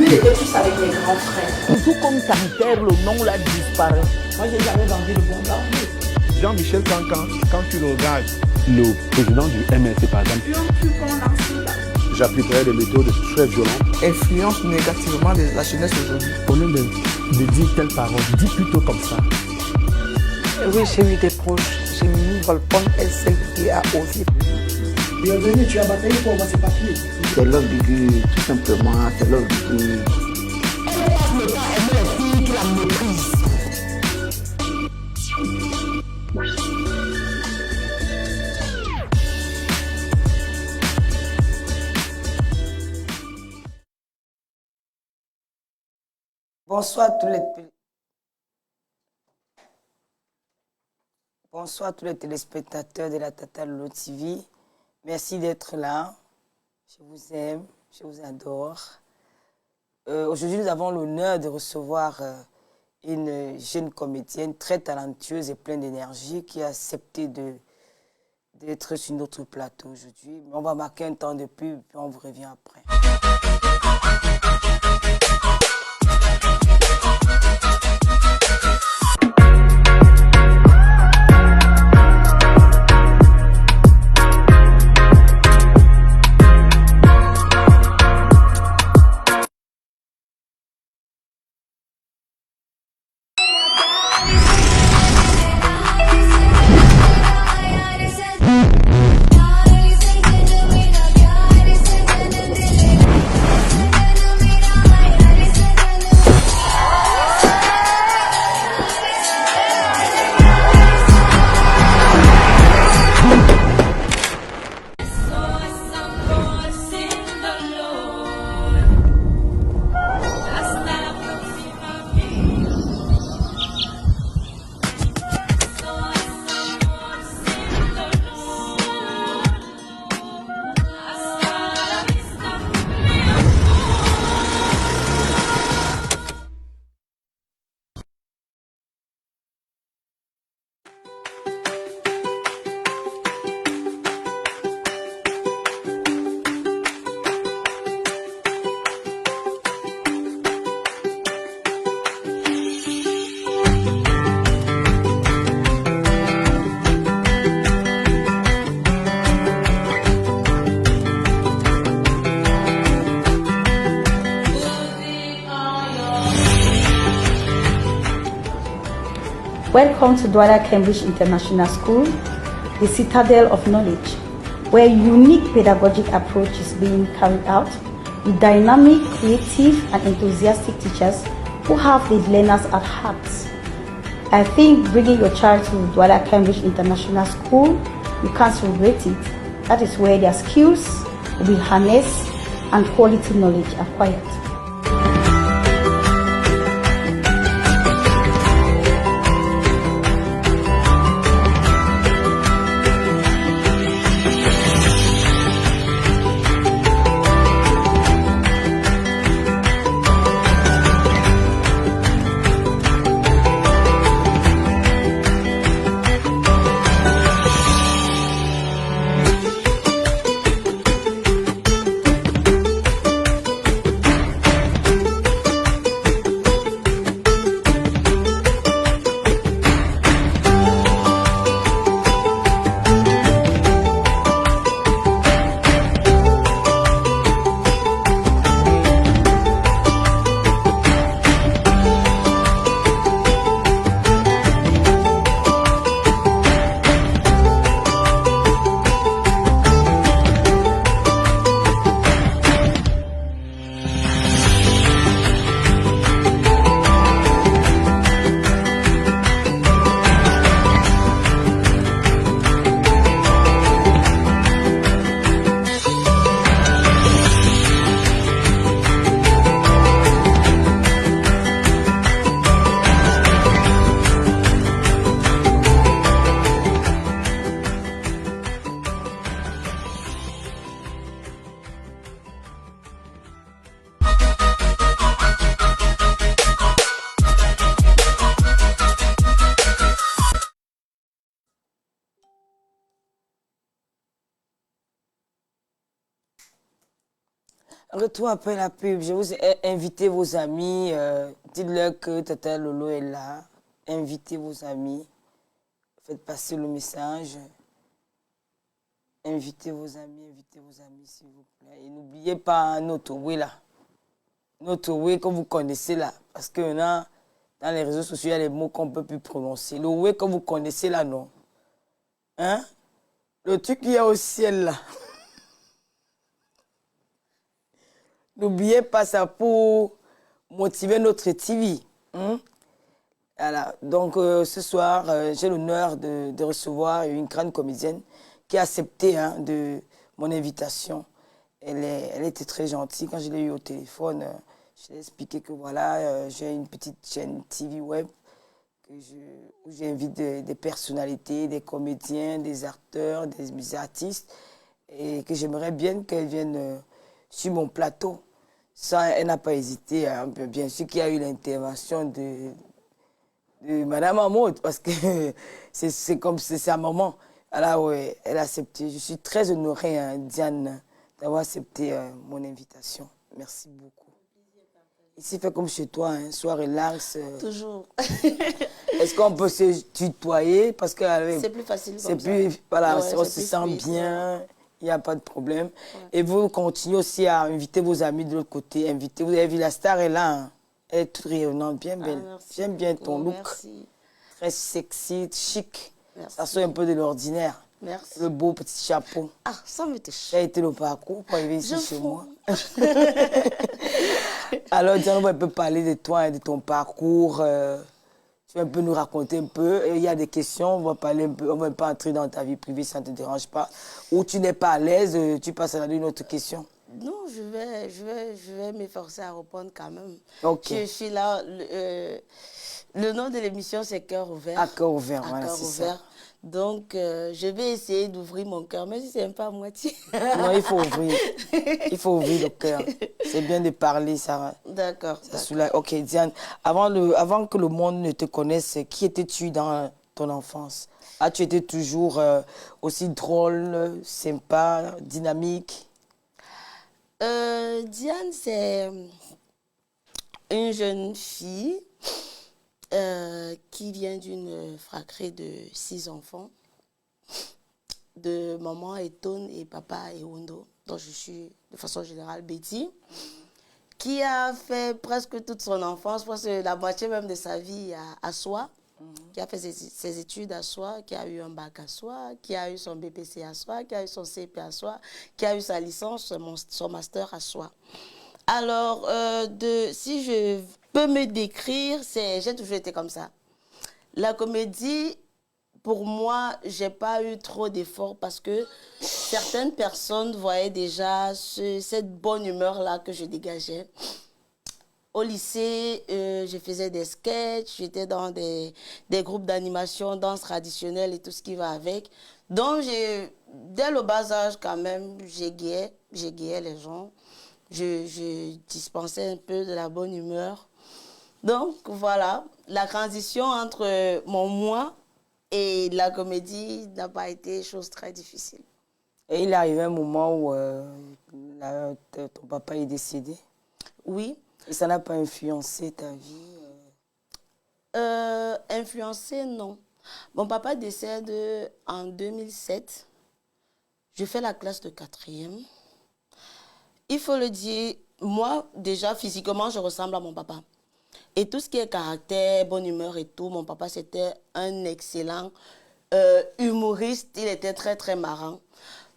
j'étais plus avec mes grands frères. Tout comme Santerre, le nom là disparaît. Moi, j'ai jamais vendu le bon blanc. Jean-Michel Cancan, quand tu le regardes, le président du MLC par exemple, j'appliquerai des méthodes très violentes. Influence négativement la jeunesse aujourd'hui. au lieu de dire telle parole, dis plutôt comme ça. Oui, j'ai eu des proches. J'ai mis Volpone, elle celle qui a osé. Bienvenue, tu as bataillé pour moi, c'est papier. C'est l'homme du Dieu, tout simplement, c'est l'homme du Dieu. Bonsoir à tous les téléspectateurs de la Tata Lolo TV. Merci d'être là. Je vous aime, je vous adore. Aujourd'hui, nous avons l'honneur de recevoir une jeune comédienne très talentueuse et pleine d'énergie qui a accepté d'être sur notre plateau aujourd'hui. On va marquer un temps de pub, puis on vous revient après. Welcome to Douala Cambridge International School, the citadel of knowledge, where a unique pedagogic approach is being carried out with dynamic, creative, and enthusiastic teachers who have the learners at heart. I think bringing your child to Douala Cambridge International School, you can't regret it. That is where their skills will be harnessed and quality knowledge acquired. Retour après la pub, je vous ai invité vos amis, dites-leur que Tata Lolo est là, invitez vos amis, faites passer le message, invitez vos amis s'il vous plaît. Et n'oubliez pas notre oui là, notre oui que vous connaissez là, parce que là, dans les réseaux sociaux, il y a des mots qu'on ne peut plus prononcer. Le oui que vous connaissez là, non. Hein? Le truc qu'il y a au ciel là. N'oubliez pas ça pour motiver notre TV. Hein? Voilà. Donc, ce soir, j'ai l'honneur de recevoir une grande comédienne qui a accepté de mon invitation. Elle était très gentille. Quand je l'ai eu au téléphone, je lui ai expliqué que voilà, j'ai une petite chaîne TV web où j'invite des personnalités, des comédiens, des acteurs, des artistes, et que j'aimerais bien qu'elle vienne sur mon plateau. Ça, elle n'a pas hésité. Bien sûr qu'il y a eu l'intervention de Madame Amaude, parce que c'est comme c'est sa maman. Alors, ouais, elle a accepté. Je suis très honorée, Diane, d'avoir accepté mon invitation. Merci beaucoup. Ici, fait comme chez toi, sois relax. Toujours. Est-ce qu'on peut se tutoyer? Parce que c'est plus facile comme ça. Plus, voilà, ouais, on se sent bien. Il n'y a pas de problème. Ouais. Et vous continuez aussi à inviter vos amis de l'autre côté. Invitez. Vous avez vu, la star est là. Hein. Elle est toute rayonnante, bien belle. J'aime bien ton look. Merci. Très sexy, chic. Merci. Ça sort un peu de l'ordinaire. Merci. Le beau petit chapeau. Ah, ça me touche. Ça a été le parcours pour arriver ici chez moi. Alors, Diane, on peut parler de toi et de ton parcours. Tu vas un peu nous raconter un peu. Il y a des questions, on va parler un peu. On ne va pas entrer dans ta vie privée, ça ne te dérange pas. Ou tu n'es pas à l'aise, tu passes à une autre question. Non, je vais m'efforcer à répondre quand même. Ok. Je suis là. Le nom de l'émission, c'est Cœur ouvert. À cœur ouvert, voilà, c'est ça. Donc, je vais essayer d'ouvrir mon cœur, même si ce n'est pas à moitié. Non, il faut ouvrir. Il faut ouvrir le cœur. C'est bien de parler, ça. D'accord. Ok, Diane, avant que le monde ne te connaisse, qui étais-tu dans ton enfance? As-tu été toujours aussi drôle, sympa, dynamique? Diane, c'est une jeune fille qui vient d'une fratrie de 6 enfants, de maman Etone et papa Ewondo, dont je suis de façon générale Betty, qui a fait presque toute son enfance, presque la moitié même de sa vie à Soie, qui a fait ses études à Soie, qui a eu un bac à Soie, qui a eu son BPC à Soie, qui a eu son CP à Soie, qui a eu sa licence, son master à Soie. Alors, si je peux me décrire, j'ai toujours été comme ça. La comédie, pour moi, j'ai pas eu trop d'efforts parce que certaines personnes voyaient déjà cette bonne humeur-là que je dégageais. Au lycée, je faisais des sketchs, j'étais dans des groupes d'animation, danse traditionnelle et tout ce qui va avec. Donc, dès le bas âge, quand même, j'égayais les gens. Je dispensais un peu de la bonne humeur. Donc, voilà, la transition entre mon moi et la comédie n'a pas été chose très difficile. Et il est arrivé un moment où ton papa est décédé? Oui. Et ça n'a pas influencé ta vie? Influencé, non. Mon papa décède en 2007. Je fais la classe de 4e. Il faut le dire, moi, déjà, physiquement, je ressemble à mon papa. Et tout ce qui est caractère, bonne humeur et tout, mon papa, c'était un excellent humoriste. Il était très, très marrant.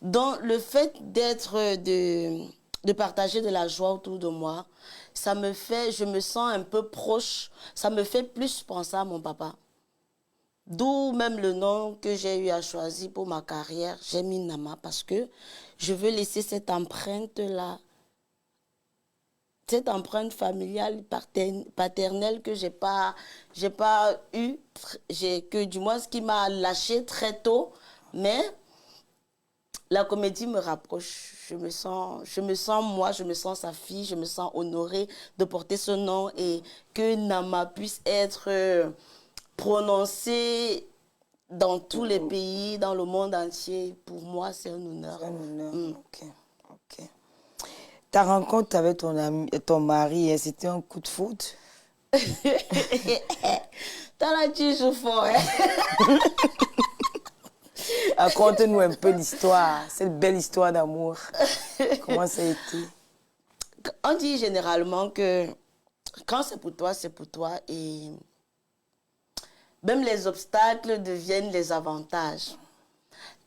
Donc, le fait de partager de la joie autour de moi, je me sens un peu proche, ça me fait plus penser à mon papa. D'où même le nom que j'ai eu à choisir pour ma carrière, j'ai mis Nama parce que je veux laisser cette empreinte-là, cette empreinte familiale, paternelle que j'ai pas eu, que du moins ce qui m'a lâché très tôt, mais la comédie me rapproche. Je me sens moi, je me sens sa fille, je me sens honorée de porter ce nom et que Nama puisse être prononcé dans tous les pays, dans le monde entier. Pour moi, c'est un honneur. C'est un honneur, ok. Ta rencontre avec ton ami, ton mari, c'était un coup de foot? T'as la tige au fond, hein? Raconte-nous un peu l'histoire, cette belle histoire d'amour. Comment ça a été? On dit généralement que quand c'est pour toi, c'est pour toi. Et même les obstacles deviennent les avantages.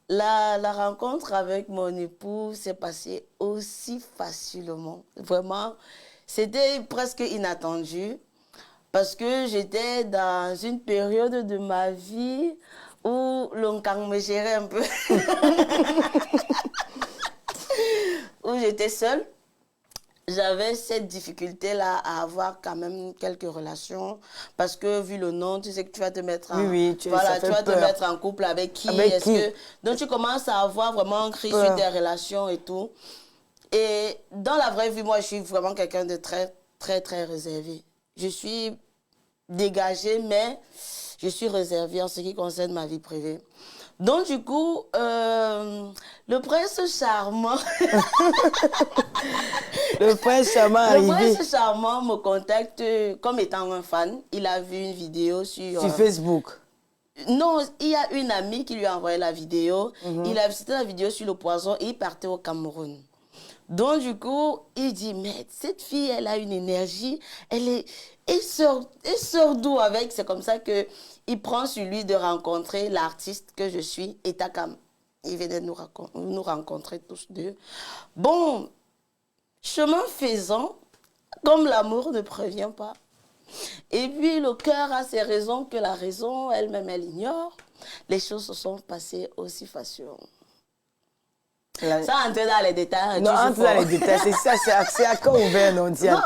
La rencontre avec mon époux s'est passée aussi facilement. Vraiment, c'était presque inattendu. Parce que j'étais dans une période de ma vie où l'onkan me gérait un peu. Où j'étais seule. J'avais cette difficulté-là à avoir quand même quelques relations. Parce que vu le nom, tu sais que tu vas te mettre en, tu vas te mettre en couple avec qui. Donc tu commences à avoir vraiment un cri sur tes relations et tout. Et dans la vraie vie, moi, je suis vraiment quelqu'un de très, très, très réservé. Je suis dégagée, mais je suis réservée en ce qui concerne ma vie privée. Donc, du coup, le prince charmant... le prince charmant arrivé. Le prince charmant me contacte comme étant un fan. Il a vu une vidéo sur Facebook. Non, il y a une amie qui lui a envoyé la vidéo. Il a visité la vidéo sur le poison et il partait au Cameroun. Donc, du coup, il dit, mais cette fille, elle a une énergie, elle sort d'où avec? C'est comme ça qu'il prend sur lui de rencontrer l'artiste que je suis, Etakam. Il venait nous rencontrer tous deux. Bon, chemin faisant, comme l'amour ne prévient pas. Et puis, le cœur a ses raisons que la raison, elle-même, elle ignore. Les choses se sont passées aussi facilement. Ça, entrer dans les détails. Non, entrer dans les détails, c'est ça, c'est à corps ouvert, non, Diane.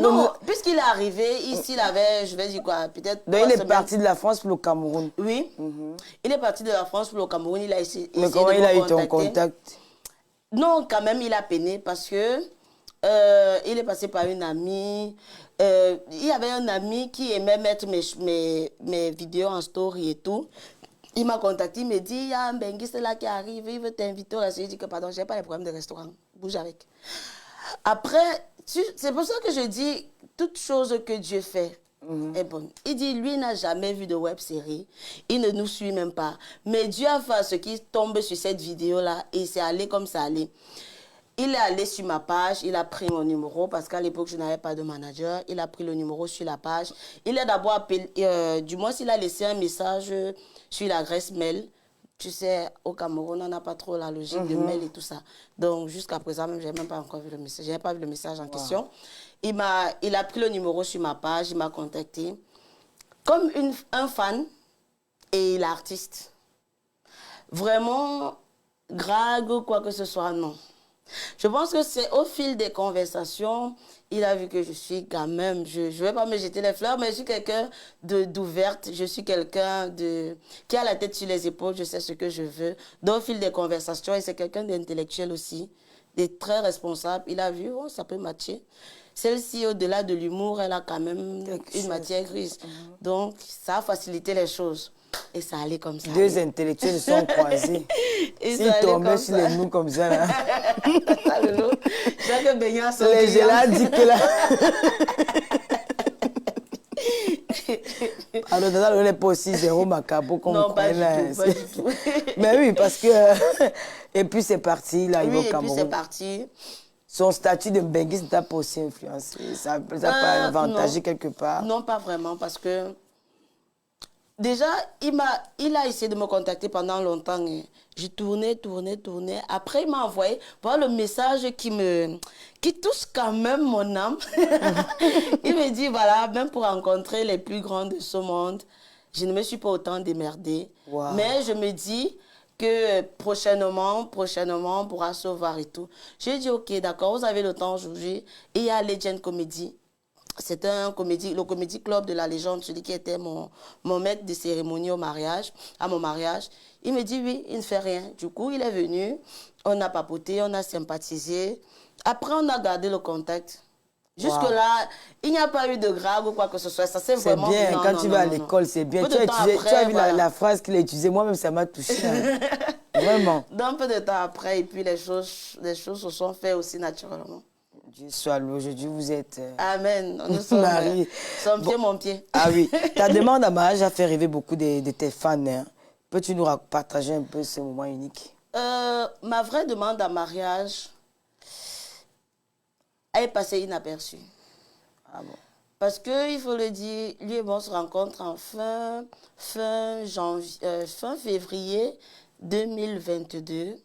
Non, puisqu'il est arrivé, ici, il avait, je vais dire quoi, peut-être... Donc, il est parti de la France pour le Cameroun. Oui. Il est parti de la France pour le Cameroun, il a essayé mais comment il a eu ton contact? Non, quand même, il a peiné parce que il est passé par une amie. Il y avait un ami qui aimait mettre mes vidéos en story et tout. Il m'a contacté, il me dit, il y a un benguiste là qui arrive, il veut t'inviter au restaurant. Je dis que pardon, je n'ai pas les problèmes de restaurant, bouge avec. Après, c'est pour ça que je dis, toute chose que Dieu fait est bonne. Il dit, lui n'a jamais vu de web-série, il ne nous suit même pas. Mais Dieu a fait ce qui tombe sur cette vidéo-là et c'est allé comme ça allait. Il est allé sur ma page, il a pris mon numéro parce qu'à l'époque, je n'avais pas de manager. Il a pris le numéro sur la page. Il a d'abord appelé, du moins, il a laissé un message sur l'adresse mail. Tu sais, au Cameroun, on n'a pas trop la logique de mail et tout ça. Donc, jusqu'à présent, même, je n'ai même pas encore vu le message. Je n'ai pas vu le message en question. Il a pris le numéro sur ma page, il m'a contacté. Comme un fan et l'artiste. Vraiment, drague ou quoi que ce soit, non. Je pense que c'est au fil des conversations, il a vu que je suis quand même, je ne vais pas me jeter les fleurs, mais je suis quelqu'un d'ouverte, je suis quelqu'un qui a la tête sur les épaules, je sais ce que je veux. Donc au fil des conversations, et c'est quelqu'un d'intellectuel aussi, de très responsable, il a vu, oh, ça peut matcher. Celle-ci, au-delà de l'humour, elle a quand même une matière grise. Donc ça a facilité les choses. Et ça allait comme ça. Deux intellectuels se sont croisés. S'ils tombaient sur les nous comme ça, là. Jacques Beignan, les gélats dit que là... Alors, on n'est pas aussi zéro macabre comme non, pas du tout. Mais oui, parce que... Et puis c'est parti, là, il va au Cameroun. Oui, et puis c'est parti. Son statut de benguiste ne t'a pas aussi influencé? Ça n'a pas avantagé quelque part? Non, pas vraiment, parce que... Déjà, il a essayé de me contacter pendant longtemps. J'ai tourné. Après, il m'a envoyé voir le message qui touche quand même mon âme. Il me dit, voilà, même pour rencontrer les plus grands de ce monde, je ne me suis pas autant démerdée. Wow. Mais je me dis que prochainement, on pourra se voir et tout. J'ai dit, ok, d'accord, vous avez le temps aujourd'hui. Et il y a Legend Comedy. C'est le comédie club de la légende, celui qui était mon maître de cérémonie à mon mariage. Il me dit oui, il ne fait rien. Du coup, il est venu, on a papoté, on a sympathisé. Après, on a gardé le contact. Jusque-là, il n'y a pas eu de grave ou quoi que ce soit. Ça, c'est vraiment bien. Quand tu vas à l'école, c'est bien. Tu as vu la phrase qu'il a utilisée. Moi-même, ça m'a touché. Vraiment. Donc, peu de temps après, et puis les choses se sont faites aussi naturellement. Dieu soit loué. Aujourd'hui, vous êtes Amen. Nous sommes mariés. Son pied, mon pied. Ah oui. Ta demande en mariage a fait rêver beaucoup de tes fans. Hein. Peux-tu nous partager un peu ce moment unique? Ma vraie demande en mariage est passée inaperçue. Ah bon. Parce que, il faut le dire, lui et moi on se rencontre en fin février 2022.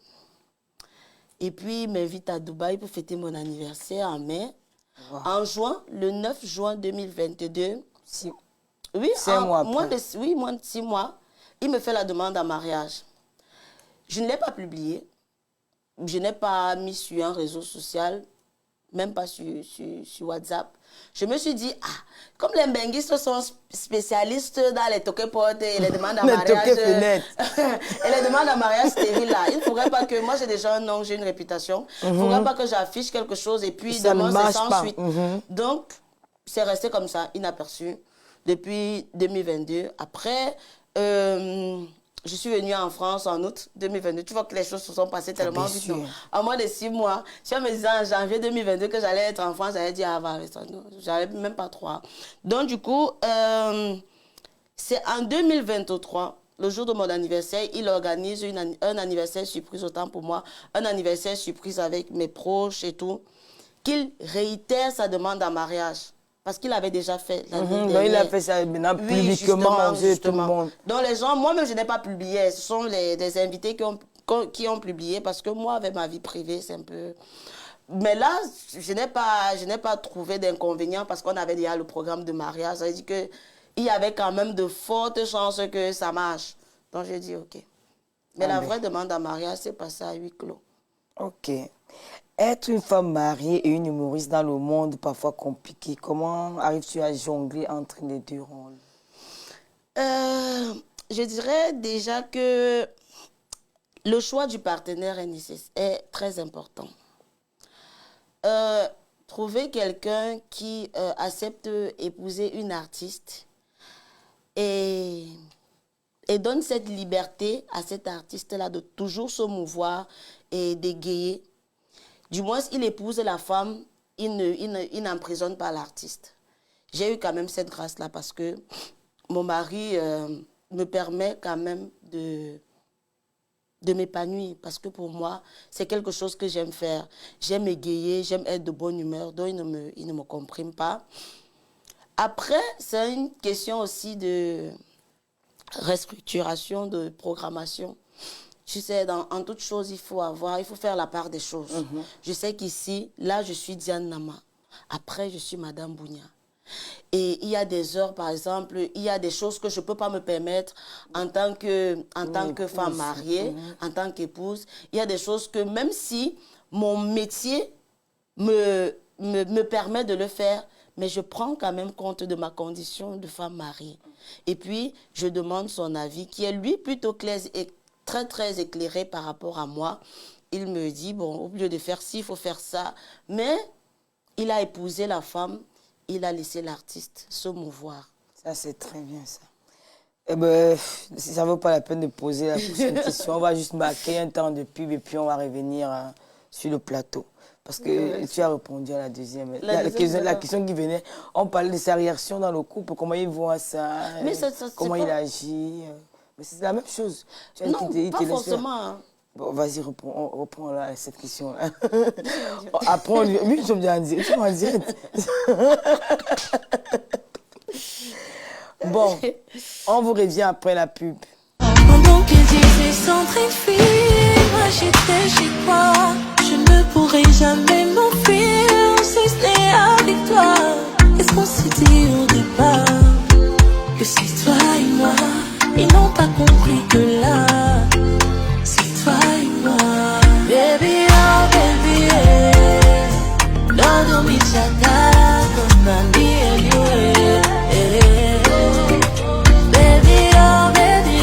Et puis, il m'invite à Dubaï pour fêter mon anniversaire en mai. Wow. En juin, le 9 juin 2022. Oui, 5 mois après. Moins de 6 mois, il me fait la demande en mariage. Je ne l'ai pas publié. Je n'ai pas mis sur un réseau social, même pas sur WhatsApp. Je me suis dit, comme les benguistes sont spécialistes dans les toquepotes et les demandes en mariage, et les demandes en mariage stériles là, il ne faudrait pas que, moi j'ai déjà un nom, j'ai une réputation, il ne faudrait pas que j'affiche quelque chose et puis demain c'est sans suite. Donc, c'est resté comme ça, inaperçu, depuis 2022. Après, je suis venue en France en août 2022. Tu vois que les choses se sont passées tellement vite. En moins de 6 mois, si on me disait en janvier 2022 que j'allais être en France, j'allais dire, j'allais même pas 3. Donc, du coup, c'est en 2023, le jour de mon anniversaire, il organise un anniversaire surprise, autant pour moi, un anniversaire surprise avec mes proches et tout, qu'il réitère sa demande en mariage. Parce qu'il avait déjà fait l'année dernière. Il a fait ça maintenant publiquement, tout le monde. Donc les gens, moi-même je n'ai pas publié. Ce sont des invités qui ont publié parce que moi, avec ma vie privée, c'est un peu... Mais là, je n'ai pas trouvé d'inconvénient parce qu'on avait déjà le programme de mariage. Ça veut dire qu'il y avait quand même de fortes chances que ça marche. Donc j'ai dit OK. Mais la vraie demande en mariage, c'est passé à huis clos. OK. Être une femme mariée et une humoriste dans le monde parfois compliqué, comment arrives-tu à jongler entre les deux rôles? Je dirais déjà que le choix du partenaire est très important. Trouver quelqu'un qui accepte épouser une artiste et donne cette liberté à cet artiste-là de toujours se mouvoir et d'égayer. Du moins, il épouse la femme, il n'emprisonne pas l'artiste. J'ai eu quand même cette grâce-là parce que mon mari me permet quand même de m'épanouir. Parce que pour moi, c'est quelque chose que j'aime faire. J'aime égayer, j'aime être de bonne humeur, donc il ne me comprime pas. Après, c'est une question aussi de restructuration, de programmation. Tu sais, en toute chose, il faut faire la part des choses. Je sais qu'ici, là, je suis Diane Nama. Après, je suis Madame Bounia. Et il y a des heures, par exemple, il y a des choses que je ne peux pas me permettre en tant que femme mariée, en tant qu'épouse. Il y a des choses que même si mon métier me permet de le faire, mais je prends quand même compte de ma condition de femme mariée. Et puis, je demande son avis, qui est lui plutôt clair et très, très éclairé par rapport à moi. Il me dit, bon, au lieu de faire ci, il faut faire ça. Mais il a épousé la femme, il a laissé l'artiste se mouvoir. Ça, c'est très bien, ça. Eh bien, ça ne vaut pas la peine de poser la prochaine question. On va juste marquer un temps de pub et puis on va revenir sur le plateau. Parce que tu as répondu à la deuxième. La question qui venait, on parlait de sa réaction dans le couple, comment il voit ça, comment il agit. Mais c'est la même chose. Non, pas forcément. Hein. Bon, vas-y, reprends là, cette question-là. Après, oui, je me dis en direct. Tu m'en direct. Bon, on vous revient après la pub. Pendant que Dieu centrifie, moi j'étais chez toi. Je ne pourrai jamais m'enfuir si ce n'est avec toi. Qu'est-ce qu'on s'est dit au départ? Que c'est toi et moi. Ils n'ont pas compris que là, c'est toi et moi. Baby, oh baby, Dodo mi chaka, Nandi eliwe. Baby, oh baby,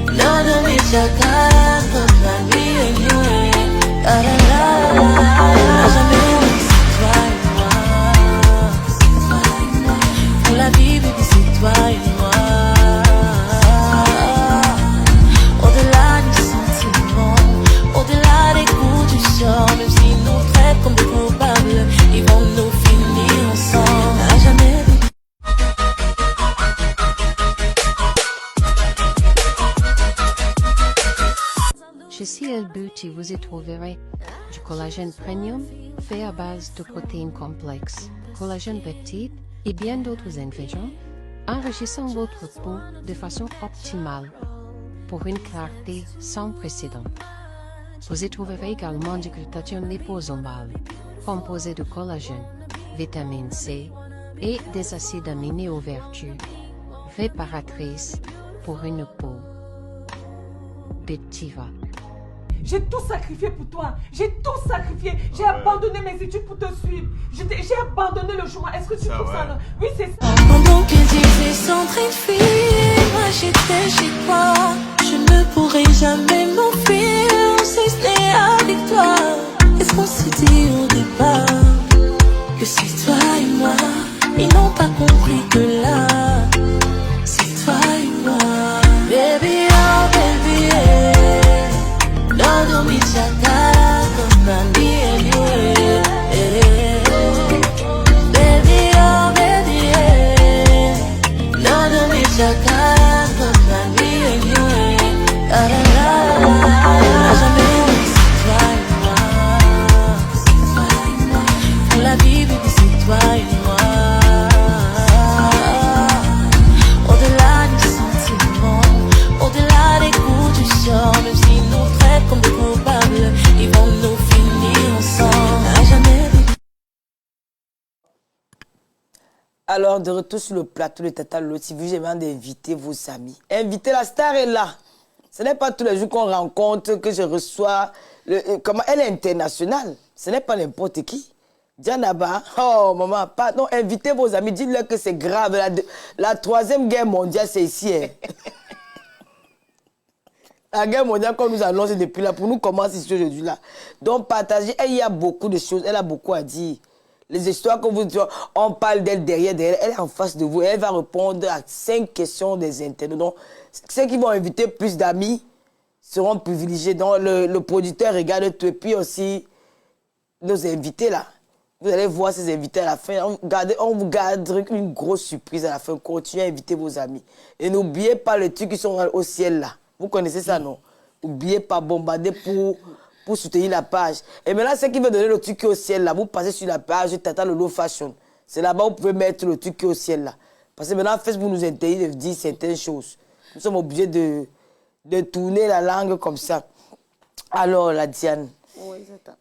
Dodo mi chaka, Nandi eliwe. Citadel Beauty, vous y trouverez du collagène premium fait à base de protéines complexes, collagène peptide et bien d'autres ingrédients, enrichissant votre peau de façon optimale pour une clarté sans précédent. Vous y trouverez également du glutathione liposomale, composé de collagène, vitamine C et des acides aminés aux vertus réparatrices pour une peau pétiva. J'ai tout sacrifié pour toi. J'ai tout sacrifié. J'ai abandonné mes études pour te suivre. J'ai abandonné le chemin. Est-ce que tu trouves ça? Oui, c'est ça. Pendant que disait Sandrine Fille, moi j'étais chez toi. Je ne pourrai jamais m'enfuir si ce n'est avec toi. Est-ce qu'on s'est dit au départ que c'est toi et moi? Ils n'ont pas compris que là, c'est toi et moi. Baby, oh baby, yeah. No, don't be shakara, cause Nandi and you, baby, oh baby, yeah. No, don't be shakara, cause Nandi and you, la la la la. Jamais dit c'est toi et moi. Pour la vie, baby, c'est toi et moi. Au-delà des sentiments, au-delà des coups du sort, même si nous traitent comme des coupables, ils vont nous finir ensemble. À jamais. Alors, de retour sur le plateau de Tata Lolo TV, j'ai envie d'inviter vos amis. Inviter la star est là. Ce n'est pas tous les jours qu'on rencontre, que je reçois. Comment elle est internationale. Ce n'est pas n'importe qui. Dianaba, oh maman, non, invitez vos amis, dites-leur que c'est grave. La troisième guerre mondiale, c'est ici. Hein. La guerre mondiale qu'on nous annonce depuis là, pour nous commencer ici aujourd'hui là. Donc partagez, il y a beaucoup de choses, elle a beaucoup à dire. Les histoires que vous dites, on parle d'elle derrière, elle est en face de vous, elle va répondre à 5 questions des internautes. Donc ceux qui vont inviter plus d'amis seront privilégiés. Donc le producteur regarde tout et puis aussi nos invités là. Vous allez voir ces invités à la fin. On vous garde une grosse surprise à la fin. Continuez à inviter vos amis. Et n'oubliez pas les trucs qui sont au ciel là. Vous connaissez ça, non? N'oubliez pas bombarder pour soutenir la page. Et maintenant, ceux qui veulent donner le truc au ciel là, vous passez sur la page Tata Lolo Fashion. C'est là-bas où vous pouvez mettre le truc au ciel là. Parce que maintenant, Facebook nous interdit de dire certaines choses. Nous sommes obligés de tourner la langue comme ça. Alors, la Diane. Oui, c'est ça.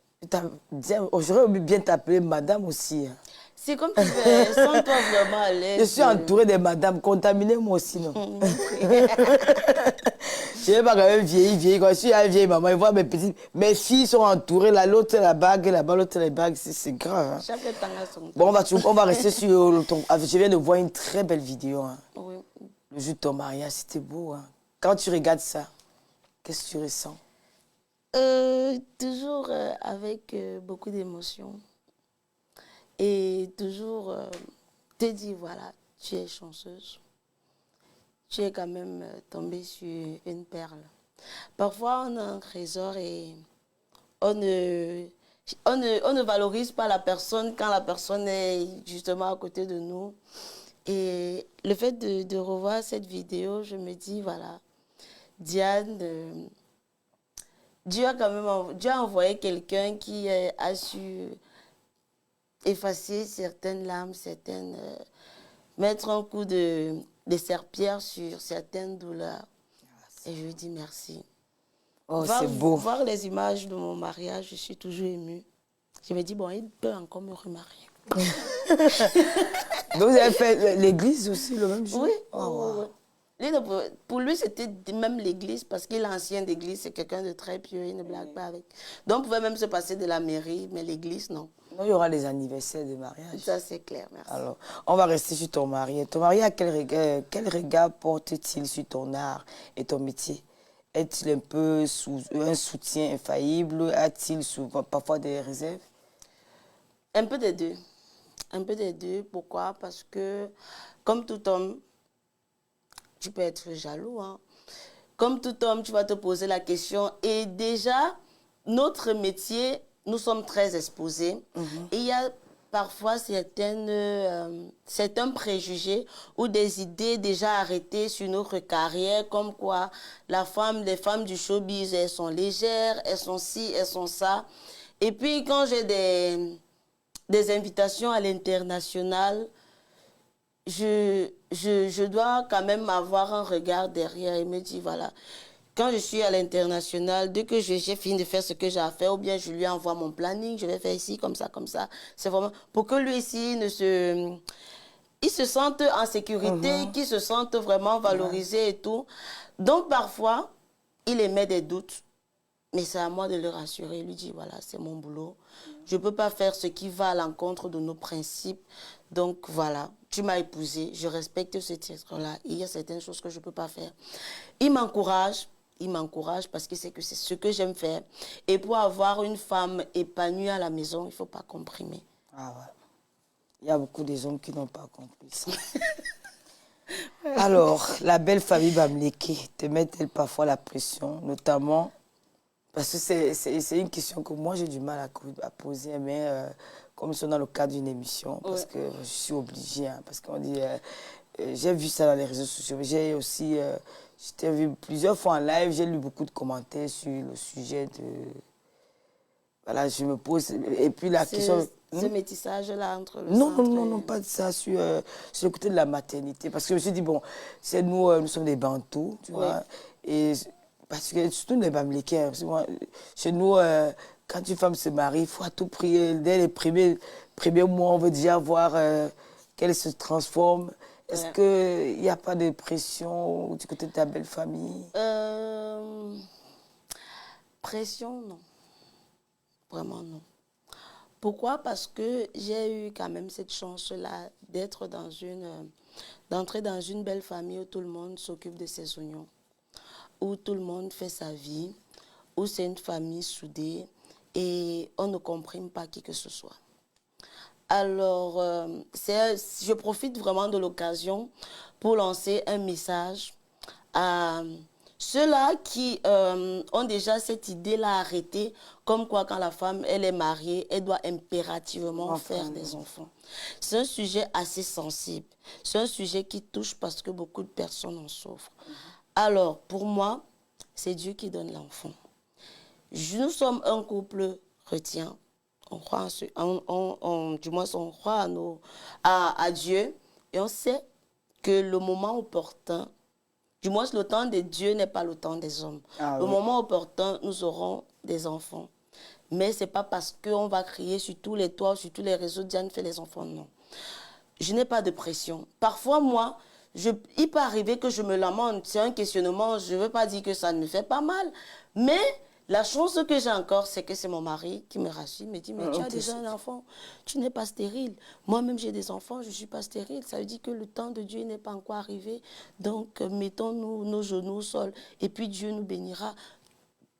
J'aurais bien t'appeler madame aussi. Hein. C'est comme tu fais, sans toi vraiment à l'aise. Je suis entourée de madame, contaminée moi aussi, non? Je n'ai pas quand même vieilli. Quand je suis une vieille maman, je vois mes filles sont entourées, là, l'autre la bague, là-bas, l'autre la bague, c'est grave. Hein. Chaque temps a son bon, on va rester sur ton... Je viens de voir une très belle vidéo. Hein. Oui. Le jour de ton mariage, c'était beau. Hein. Quand tu regardes ça, qu'est-ce que tu ressens? Toujours avec beaucoup d'émotions. Et toujours te dire, voilà, tu es chanceuse. Tu es quand même tombée sur une perle. Parfois, on a un trésor et on ne valorise pas la personne quand la personne est justement à côté de nous. Et le fait de revoir cette vidéo, je me dis, voilà, Diane... Dieu a envoyé quelqu'un qui a su effacer certaines larmes, mettre un coup de serpillère sur certaines douleurs. Et je lui dis merci. Oh, c'est beau. Voir les images de mon mariage, je suis toujours émue. Je me dis, bon, il peut encore me remarier. Vous avez fait l'église aussi le même jour? Oui. Oh, wow. Pour lui, c'était même l'église, parce qu'il est ancien d'église, c'est quelqu'un de très pieux, il ne blague pas avec. Donc, on pouvait même se passer de la mairie, mais l'église, non. Non, il y aura des anniversaires de mariage. Ça, c'est clair, merci. Alors, on va rester sur ton mari. Ton mari, quel regard porte-t-il sur ton art et ton métier? Est-il un peu un soutien infaillible? A-t-il souvent parfois des réserves? Un peu des deux. Un peu des deux. Pourquoi? Parce que, comme tout homme, tu peux être jaloux. Hein. Comme tout homme, tu vas te poser la question. Et déjà, notre métier, nous sommes très exposés. Et il y a parfois c'est un préjugé ou des idées déjà arrêtées sur notre carrière, comme quoi les femmes du showbiz, elles sont légères, elles sont ci, elles sont ça. Et puis quand j'ai des invitations à l'international, je dois quand même avoir un regard derrière et me dire, voilà, quand je suis à l'international, dès que j'ai fini de faire ce que j'ai à faire, ou bien je lui envoie mon planning, je vais faire ici, comme ça, c'est vraiment pour que lui ici il se sente en sécurité, qu'il se sente vraiment valorisé et tout. Donc parfois, il émet des doutes, mais c'est à moi de le rassurer, lui dire, voilà, c'est mon boulot, je ne peux pas faire ce qui va à l'encontre de nos principes, donc voilà, tu m'as épousée, je respecte ce titre-là, il y a certaines choses que je ne peux pas faire. Il m'encourage parce que c'est ce que j'aime faire. Et pour avoir une femme épanouie à la maison, il ne faut pas comprimer. Ah ouais. Il y a beaucoup des hommes qui n'ont pas compris ça. Alors, la belle famille Bamleke te met-elle parfois la pression, notamment parce que c'est une question que moi j'ai du mal à poser, mais comme ils sont dans le cadre d'une émission, parce que je suis obligée, hein, parce qu'on dit, j'ai vu ça dans les réseaux sociaux, j'ai aussi, je t'ai vu plusieurs fois en live, j'ai lu beaucoup de commentaires sur le sujet de, voilà, je me pose, et puis la question... Ce métissage-là entre le Non, non, pas de ça, sur le côté de la maternité, parce que je me suis dit, bon, c'est nous sommes des Bantous, tu vois, et parce que surtout les Bamleke, chez nous, quand une femme se marie, il faut à tout prix, dès les premiers mois, on veut déjà voir qu'elle se transforme. Est-ce qu'il n'y a pas de pression du côté de ta belle famille? Pression, non. Vraiment, non. Pourquoi? Parce que j'ai eu quand même cette chance-là d'entrer dans une belle famille où tout le monde s'occupe de ses oignons, où tout le monde fait sa vie, où c'est une famille soudée et on ne comprime pas qui que ce soit. Alors, je profite vraiment de l'occasion pour lancer un message à ceux-là qui ont déjà cette idée-là arrêtée, comme quoi quand la femme elle est mariée, elle doit impérativement faire des enfants. C'est un sujet assez sensible. C'est un sujet qui touche parce que beaucoup de personnes en souffrent. Alors, pour moi, c'est Dieu qui donne l'enfant. Nous sommes un couple chrétien. On croit du moins, on croit à Dieu. Et on sait que le moment opportun, du moins le temps de Dieu n'est pas le temps des hommes. Le moment opportun, nous aurons des enfants. Mais ce n'est pas parce qu'on va crier sur tous les toits, sur tous les réseaux, Diane fait les enfants, non. Je n'ai pas de pression. Parfois, moi, il peut arriver que je me lamente. C'est un questionnement, je ne veux pas dire que ça ne me fait pas mal. Mais la chance que j'ai encore, c'est que c'est mon mari qui me rassure, me dit, mais tu as déjà un enfant, tu n'es pas stérile. Moi-même, j'ai des enfants, je ne suis pas stérile. Ça veut dire que le temps de Dieu n'est pas encore arrivé. Donc, mettons-nous nos genoux au sol et puis Dieu nous bénira.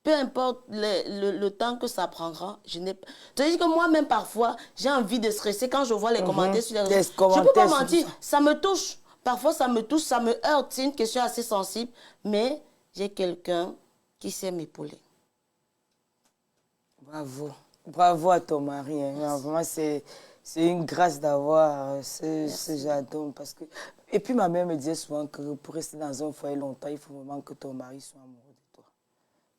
Peu importe le temps que ça prendra, je n'ai pas... C'est-à-dire que moi-même, parfois, j'ai envie de stresser quand je vois les commentaires sur les réseaux. Je ne peux pas mentir, ça me touche. Parfois, ça me touche, ça me heurte. C'est une question assez sensible. Mais j'ai quelqu'un qui sait m'épauler. Bravo. Bravo à ton mari. Hein. Vraiment, c'est une grâce d'avoir ce genre d'homme. Et puis, ma mère me disait souvent que pour rester dans un foyer longtemps, il faut vraiment que ton mari soit amoureux de toi.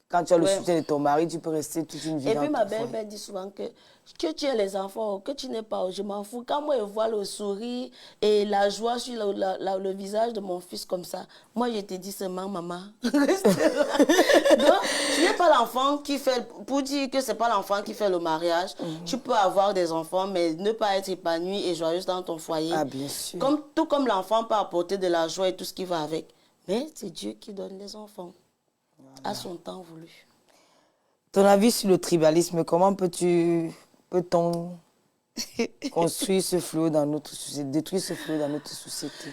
Quand tu as le soutien de ton mari, tu peux rester toute une vie. Et puis, ma belle-mère dit souvent que tu aies les enfants, que tu n'es pas, je m'en fous. Quand moi, je vois le sourire et la joie sur le visage de mon fils comme ça, moi, je te dis seulement, maman, reste là. Donc, tu n'es pas l'enfant qui fait, pour dire que ce n'est pas l'enfant qui fait le mariage, tu peux avoir des enfants, mais ne pas être épanoui et joyeuse dans ton foyer. Ah, bien sûr. Tout comme l'enfant peut apporter de la joie et tout ce qui va avec. Mais c'est Dieu qui donne les enfants, à son temps voulu. Ton avis sur le tribalisme, comment peut-on construire ce fléau dans notre société, détruire ce fléau dans notre société?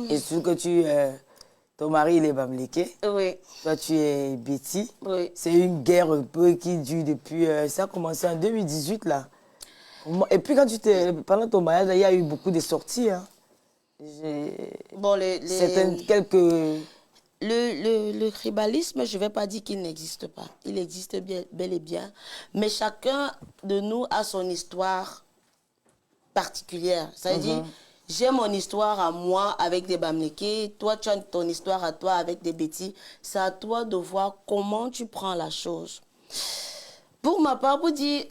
Et surtout que ton mari, il est Bamleke. Oui. Toi, tu es Betty. Oui. C'est une guerre un peu qui dure depuis... ça a commencé en 2018, là. Et puis, pendant ton mariage, il y a eu beaucoup de sorties. Hein. Bon, quelques... Le tribalisme, je ne vais pas dire qu'il n'existe pas. Il existe bel et bien. Mais chacun de nous a son histoire particulière. Ça veut dire, j'ai mon histoire à moi avec des Bamlékés, toi tu as ton histoire à toi avec des Betty. C'est à toi de voir comment tu prends la chose. Pour ma part, pour dire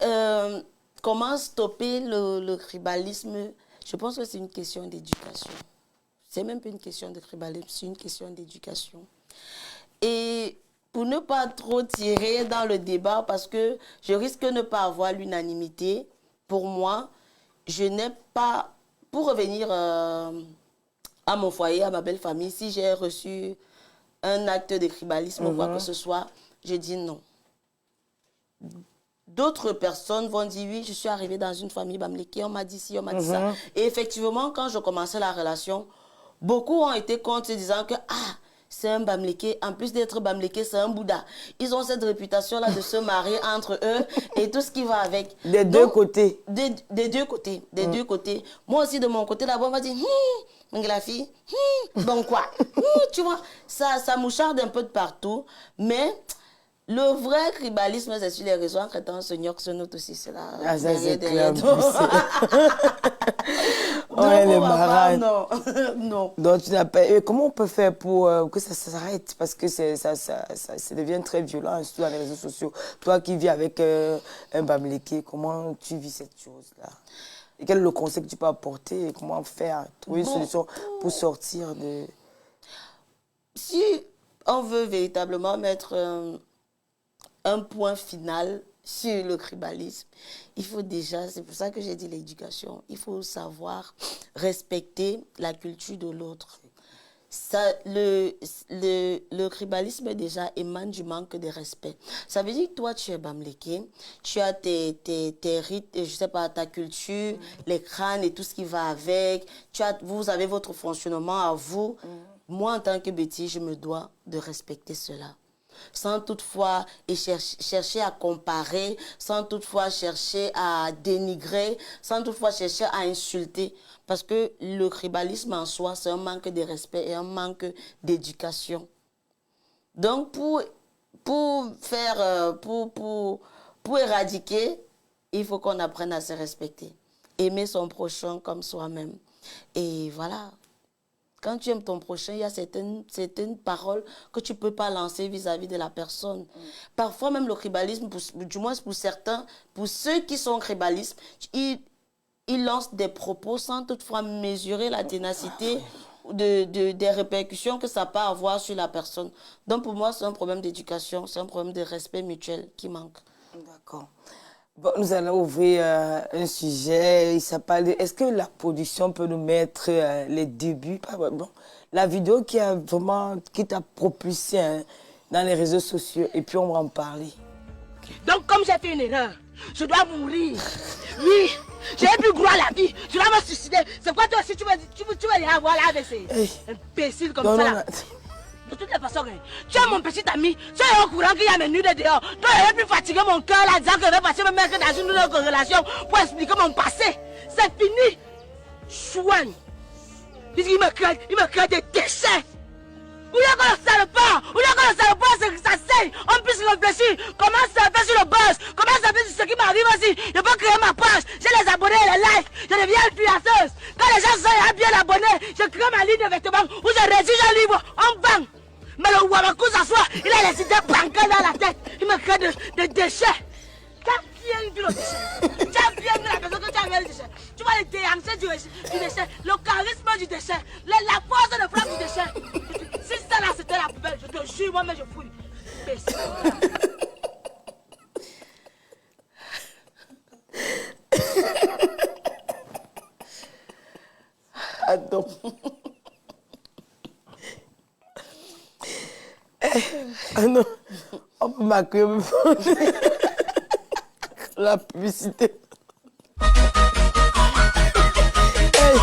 comment stopper le tribalisme, je pense que c'est une question d'éducation. C'est même pas une question de tribalisme, c'est une question d'éducation. Et pour ne pas trop tirer dans le débat, parce que je risque de ne pas avoir l'unanimité, pour moi, je n'ai pas... Pour revenir à mon foyer, à ma belle famille, si j'ai reçu un acte de tribalisme ou quoi que ce soit, je dis non. D'autres personnes vont dire oui, je suis arrivée dans une famille bamléké, on m'a dit ci, on m'a dit ça. Et effectivement, quand je commençais la relation, beaucoup ont été contre, disant que c'est un Bamléké, en plus d'être Bamléké, c'est un Bouddha. Ils ont cette réputation-là de se marier entre eux et tout ce qui va avec. Des deux côtés. Des deux côtés. Des deux côtés. Moi aussi, de mon côté, là-bas, on va dire, la fille, donc quoi tu vois, ça moucharde un peu de partout, mais le vrai tribalisme, c'est sur les réseaux crétins, ce gnoc, ce note aussi, c'est là. Ah, ça, c'est clair. Ouais, les marins. Non, non. Donc, tu n'as pas... Comment on peut faire pour que ça s'arrête? Parce que ça devient très violent, surtout dans les réseaux sociaux. Toi qui vis avec un Bamléké, comment tu vis cette chose-là? Et quel est le conseil que tu peux apporter? Comment faire? Trouver une solution pour sortir de... Si on veut véritablement mettre un point final sur le tribalisme, il faut déjà, c'est pour ça que j'ai dit l'éducation, il faut savoir respecter la culture de l'autre. Le tribalisme déjà émane du manque de respect. Ça veut dire que toi, tu es Bamléké, tu as tes rites, je sais pas, ta culture, les crânes et tout ce qui va avec, vous avez votre fonctionnement à vous. Moi, en tant que Betty, je me dois de respecter cela. Sans toutefois chercher à comparer, sans toutefois chercher à dénigrer, sans toutefois chercher à insulter. Parce que le tribalisme en soi, c'est un manque de respect et un manque d'éducation. Donc, pour éradiquer, il faut qu'on apprenne à se respecter. Aimer son prochain comme soi-même. Et voilà. Quand tu aimes ton prochain, il y a certaines paroles que tu ne peux pas lancer vis-à-vis de la personne. Parfois, même le tribalisme, du moins pour certains, pour ceux qui sont tribalistes, ils lancent des propos sans toutefois mesurer la ténacité des répercussions que ça peut avoir sur la personne. Donc, pour moi, c'est un problème d'éducation, c'est un problème de respect mutuel qui manque. D'accord. Bon, nous allons ouvrir un sujet, il s'appelle, est-ce que la production peut nous mettre les débuts, bon, la vidéo qui t'a propulsé dans les réseaux sociaux, et puis on va en parler. Donc comme j'ai fait une erreur, je dois mourir. Oui, j'ai plus droit à la vie, je dois me suicider. C'est quoi toi aussi tu vas aller avoir là avec ces imbéciles comme ça là. De toutes les façons, tu es mon petit ami, tu es au courant qu'il y a mes nuits de dehors. Toi, il plus fatigué mon cœur là, disant que je vais passer me mettre dans une autre relation pour expliquer mon passé. C'est fini. Chouane. Il me crée des déchets. Où est-ce que le salopard? Où est-ce que le salopard s'asseye? On puisse réfléchir. Comment ça fait sur le buzz? Comment ça fait sur ce qui m'arrive aussi? Je peux créer ma page. J'ai les abonnés et les likes. Je deviens influenceuse. Quand les gens sont bien abonnés, je crée ma ligne de vêtements où je rédige un livre en vend. Mais le Wamakou s'assoit, il a les idées bancaires dans la tête. Il me crée des déchets. Tu as bien vu le déchet. Tu as bien vu la personne que tu as vu le déchet. Tu vas les déhancer du déchet. Le charisme du déchet. La force de frappe du déchet. Si ça là c'était la poubelle, je te jure, moi-même je fouille. Attends. Ah non, on peut m'accueillir la publicité. Hey.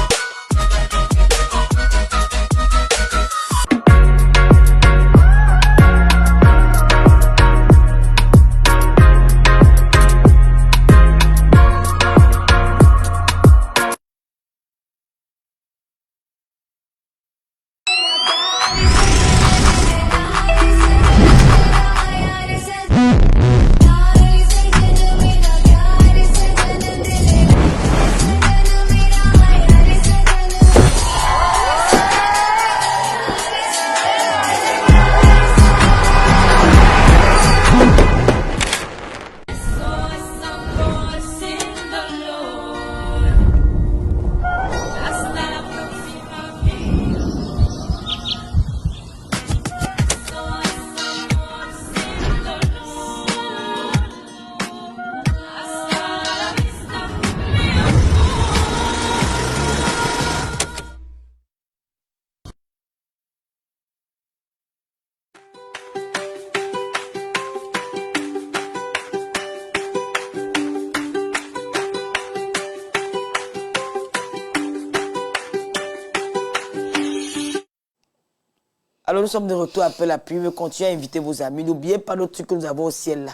Alors, nous sommes de retour après la pluie. Continuez à inviter vos amis. N'oubliez pas notre truc que nous avons au ciel là.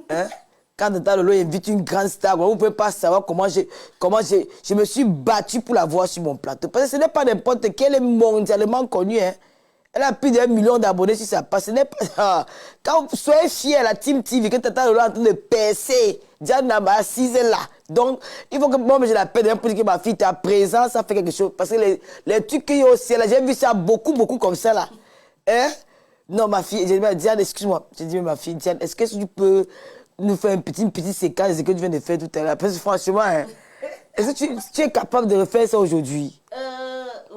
Hein? Quand Tata Lolo invite une grande star, vous ne pouvez pas savoir comment je me suis battu pour la voir sur mon plateau. Parce que ce n'est pas n'importe qui, elle est mondialement connue. Hein? Elle a plus d'1 million d'abonnés sur sa page. Ce n'est pas... Quand vous soyez fiers, la Team TV, que Tata Lolo est en train de percer, Diane Naba assise là. Donc, il faut que moi, j'ai la peine pour dire que ma fille est à présent, ça fait quelque chose. Parce que les trucs qu'il y a au ciel, j'ai vu ça beaucoup comme ça là. Hein? Non, ma fille, j'ai dit, Diane, excuse-moi. J'ai dit, ma fille, Diane, est-ce que tu peux nous faire une petite séquence de ce que tu viens de faire tout à l'heure? Parce que franchement, hein, est-ce que tu es capable de refaire ça aujourd'hui?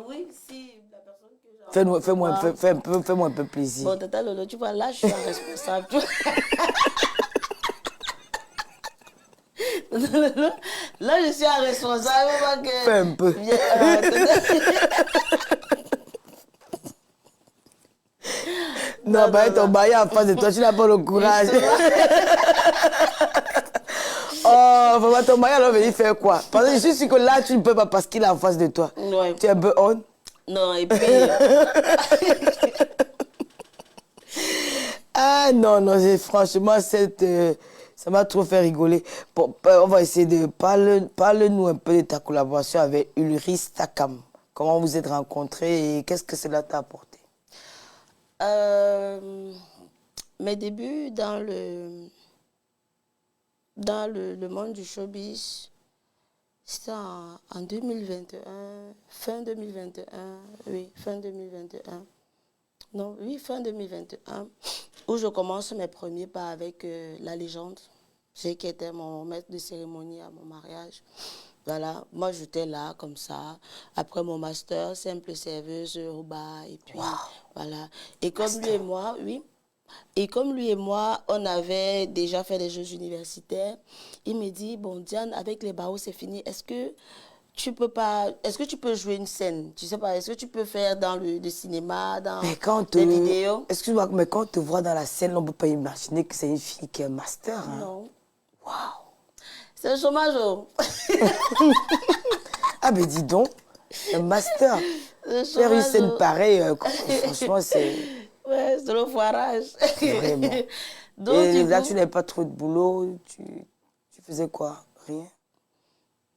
Oui, si la personne que j'ai... Fais-moi un peu plaisir. Bon, Tata Lolo, tu vois, là, je suis responsable. Là, je suis responsable. Fais un peu. Non, bah, ton mari en face de toi, tu n'as pas le courage. Oh, vraiment, ton mari alors venir faire quoi? Parce que je suis sûre que là, tu ne peux pas parce qu'il est en face de toi. Ouais. Tu es un peu on. Non, et puis... Ah non, franchement, ça m'a trop fait rigoler. Bon, on va essayer de... Parle-nous un peu de ta collaboration avec Ulrich Takam. Comment vous êtes rencontrés et qu'est-ce que cela t'a apporté? Mes débuts dans le monde du showbiz, c'était en 2021, fin 2021, oui, fin 2021. Non, oui, fin 2021, où je commence mes premiers pas avec la légende, qui était mon maître de cérémonie à mon mariage. Voilà, moi j'étais là comme ça, après mon master, simple serveuse au bar, et puis voilà. Et comme lui et moi, oui, et comme lui et moi, on avait déjà fait des jeux universitaires, il me dit, bon Diane, avec les barreaux c'est fini, est-ce que tu peux jouer une scène? Tu sais pas, est-ce que tu peux faire dans le cinéma, dans les vidéos? Excuse-moi, mais quand on te voit dans la scène, on ne peut pas imaginer que c'est une fille qui est master. Hein? Non. Waouh! C'est le chômage. Ah, mais dis donc, un master. Faire une scène pareille, franchement, c'est... Ouais, c'est le foirage. Vraiment. Donc, et là, tu n'avais pas trop de boulot, tu faisais quoi? Rien?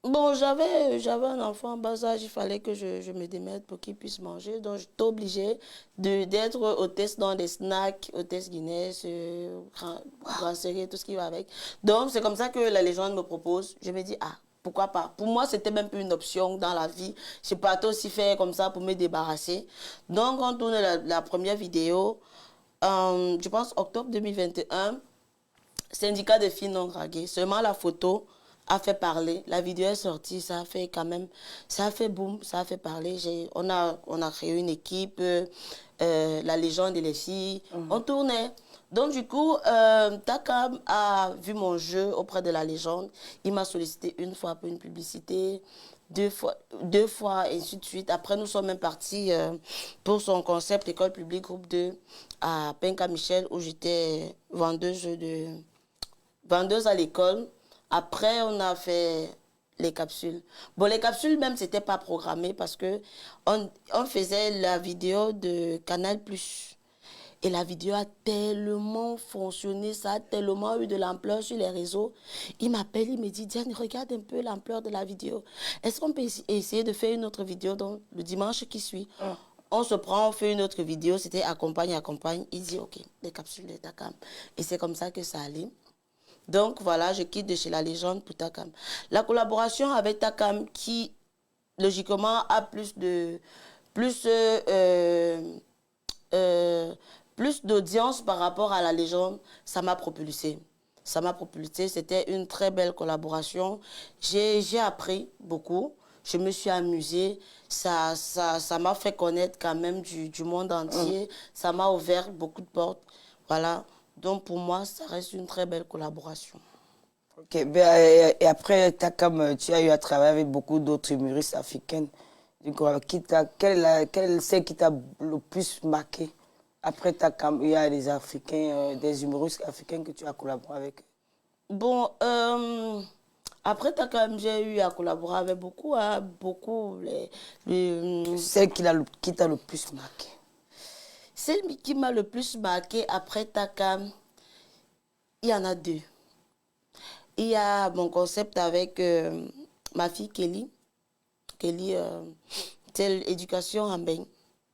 Bon, j'avais un enfant en bas âge, il fallait que je me démerde pour qu'il puisse manger. Donc, j'étais obligée d'être hôtesse dans des snacks, hôtesse Guinness, brasserie, tout ce qui va avec. Donc, c'est comme ça que la légende me propose. Je me dis, ah, pourquoi pas? Pour moi, c'était même plus une option dans la vie. Je n'ai pas aussi fait comme ça pour me débarrasser. Donc, on tourne la première vidéo, je pense octobre 2021, syndicat des filles non draguées. Seulement la photo a fait parler. La vidéo est sortie, ça a fait quand même, ça a fait boum, ça a fait parler. On a créé une équipe, la légende et les filles, on tournait. Donc du coup, Takam a vu mon jeu auprès de la légende. Il m'a sollicité une fois pour une publicité, deux fois, et ainsi de suite. Après, nous sommes même partis pour son concept École publique groupe 2 à Penka-Michel, où j'étais vendeuse à l'école. Après, on a fait les capsules. Bon, les capsules même, c'était pas programmé parce que on faisait la vidéo de Canal+. Et la vidéo a tellement fonctionné, ça a tellement eu de l'ampleur sur les réseaux. Il m'appelle, il me dit, Diane, regarde un peu l'ampleur de la vidéo. Est-ce qu'on peut essayer de faire une autre vidéo dans le dimanche qui suit? On se prend, on fait une autre vidéo, c'était accompagne. Il dit, ok, les capsules de Takam. Et c'est comme ça que ça allait. Donc voilà, je quitte de chez la légende pour Takam. La collaboration avec Takam qui, logiquement, a plus d'audience par rapport à la légende, ça m'a propulsé. C'était une très belle collaboration. J'ai appris beaucoup, je me suis amusée. Ça m'a fait connaître quand même du monde entier. Ça m'a ouvert beaucoup de portes. Voilà. Donc, pour moi, ça reste une très belle collaboration. Ok, et après, tu as eu à travailler avec beaucoup d'autres humoristes africains. Quelle celle qui t'a le plus marqué? Après Takam, il y a des Africains, des humoristes africains que tu as collaboré avec. Bon, après Takam, j'ai eu à collaborer avec beaucoup. Celle qui t'a le plus marqué? Celle qui m'a le plus marqué après Takam, il y en a deux. Il y a mon concept avec ma fille Kelly. Kelly, c'est l'éducation en bain,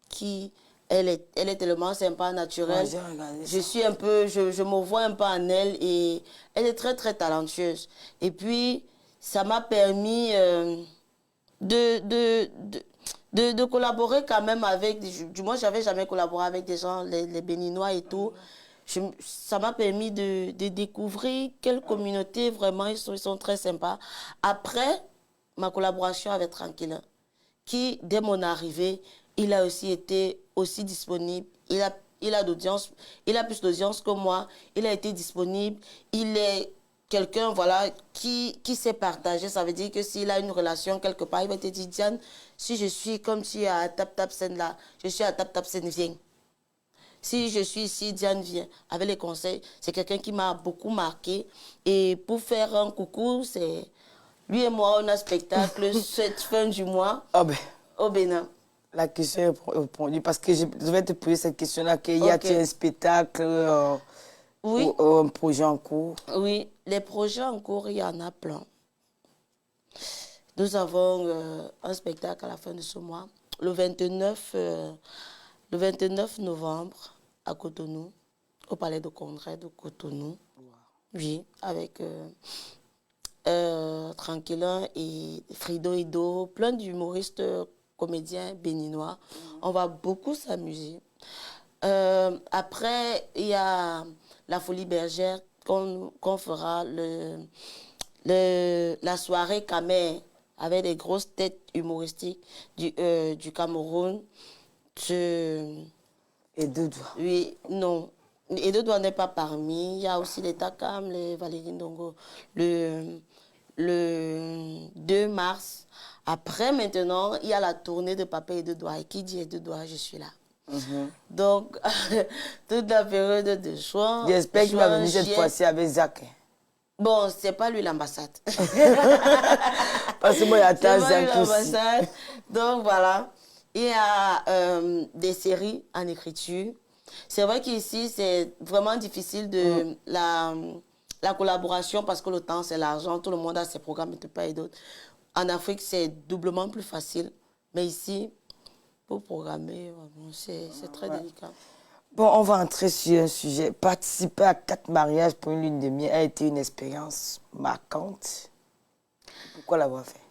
qui... Elle est tellement sympa, naturelle. Ouais, je suis un peu, je me vois un peu en elle et elle est très, très talentueuse. Et puis, ça m'a permis de collaborer quand même avec, du moins, j'avais jamais collaboré avec des gens, les Béninois et tout. Ça m'a permis de découvrir quelle communauté, vraiment, ils sont très sympas. Après, ma collaboration avec Tranquille, qui, dès mon arrivée, il a aussi été aussi disponible. Il a d'audience, il a plus d'audience que moi. Il a été disponible. Il est quelqu'un, voilà, qui sait partager. Ça veut dire que s'il a une relation quelque part, il va te dire, Diane, si je suis comme tu es à Tap Scène là, je suis à Tap Scène, viens. Si je suis ici, Diane vient. Avec les conseils, c'est quelqu'un qui m'a beaucoup marqué. Et pour faire un coucou, c'est lui et moi, on a spectacle cette fin du mois au Bénin. La question est répondue parce que je vais te poser cette question-là. Y a-t-il un spectacle oui. ou un projet en cours? Oui, les projets en cours, il y en a plein. Nous avons un spectacle à la fin de ce mois, le 29 novembre à Cotonou, au Palais de Congrès de Cotonou. Wow. Oui, avec Tranquillin et Frido Ido, plein d'humoristes comédiens béninois. On va beaucoup s'amuser. Après, il y a la Folie Bergère qu'on fera la soirée Kamer avec des grosses têtes humoristiques du Cameroun. Et Deux Doigts. Oui, non. Et Deux Doigts n'est pas parmi. Il y a aussi les Takam, les Valérie Ndongo. Le 2 mars. Après, maintenant, il y a la tournée de Papa et Deux Doigts. Et qui dit et Deux Doigts, je suis là. Donc, toute la période de choix. J'espère qu'il va venir cette fois-ci avec Zach. Bon, c'est pas lui l'ambassade. Parce que moi, il y a Zach aussi. Donc, voilà. Il y a des séries en écriture. C'est vrai qu'ici, c'est vraiment difficile de la collaboration parce que le temps, c'est l'argent. Tout le monde a ses programmes de part et d'autre. En Afrique, c'est doublement plus facile. Mais ici, pour programmer, c'est très délicat. Bon, on va entrer sur un sujet. Participer à 4 mariages pour une lune de miel a été une expérience marquante. Pourquoi l'avoir fait?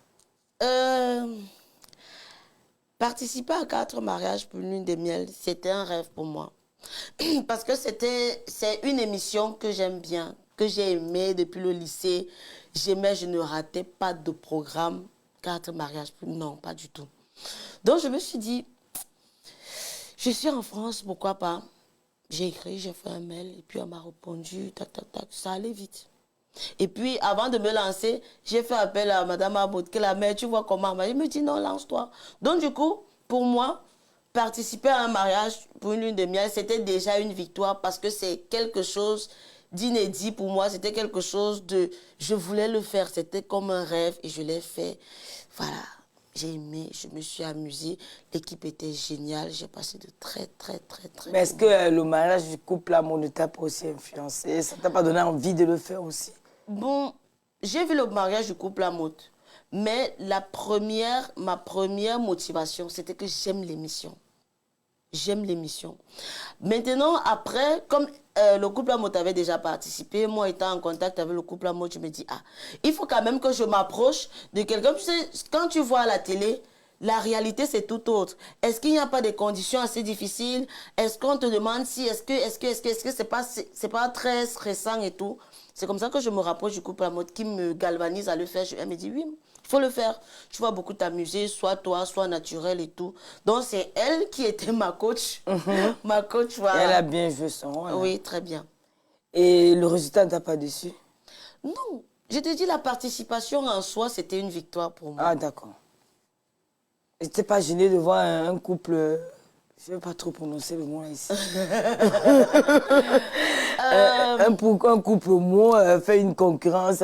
Participer à 4 mariages pour une lune de miel, c'était un rêve pour moi. Parce que c'est une émission que j'aime bien, que j'ai aimée depuis le lycée. J'aimais, je ne ratais pas de programme. 4 mariages, non, pas du tout. Donc, je me suis dit, je suis en France, pourquoi pas? J'ai écrit, j'ai fait un mail, et puis on m'a répondu, tac, tac, tac, ça allait vite. Et puis, avant de me lancer, j'ai fait appel à Madame Aboud, que la mère, tu vois comment? Elle me dit, non, lance-toi. Donc, du coup, pour moi, participer à un mariage pour une lune de miel, c'était déjà une victoire parce que c'est quelque chose d'inédit pour moi. C'était quelque chose de... Je voulais le faire. C'était comme un rêve et je l'ai fait. Voilà. J'ai aimé, je me suis amusée. L'équipe était géniale. J'ai passé de très Mais est-ce que le mariage du couple amour ne t'a pas aussi influencé? Ça t'a pas donné envie de le faire aussi? Bon, j'ai vu le mariage du couple amour. Mais ma première motivation, c'était que j'aime l'émission. J'aime l'émission. Maintenant, après, comme le couple amour avait déjà participé, moi étant en contact avec le couple amour, je me dis, il faut quand même que je m'approche de quelqu'un. Tu sais, quand tu vois à la télé, la réalité, c'est tout autre. Est-ce qu'il n'y a pas des conditions assez difficiles? Est-ce qu'on te demande si, est-ce que c'est pas très stressant et tout? C'est comme ça que je me rapproche du couple amour qui me galvanise à le faire. Elle me dit, oui, il faut le faire. Tu vas beaucoup t'amuser, soit toi, soit naturel et tout. Donc, c'est elle qui était ma coach. Ma coach, voilà. Elle a bien joué son rôle. Oui, très bien. Et le résultat ne t'a pas déçu? Non. Je te dis, la participation en soi, c'était une victoire pour moi. Ah, d'accord. Et t'es pas gêné de voir un couple... Je ne vais pas trop prononcer le mot là ici. Un couple moi fait une concurrence,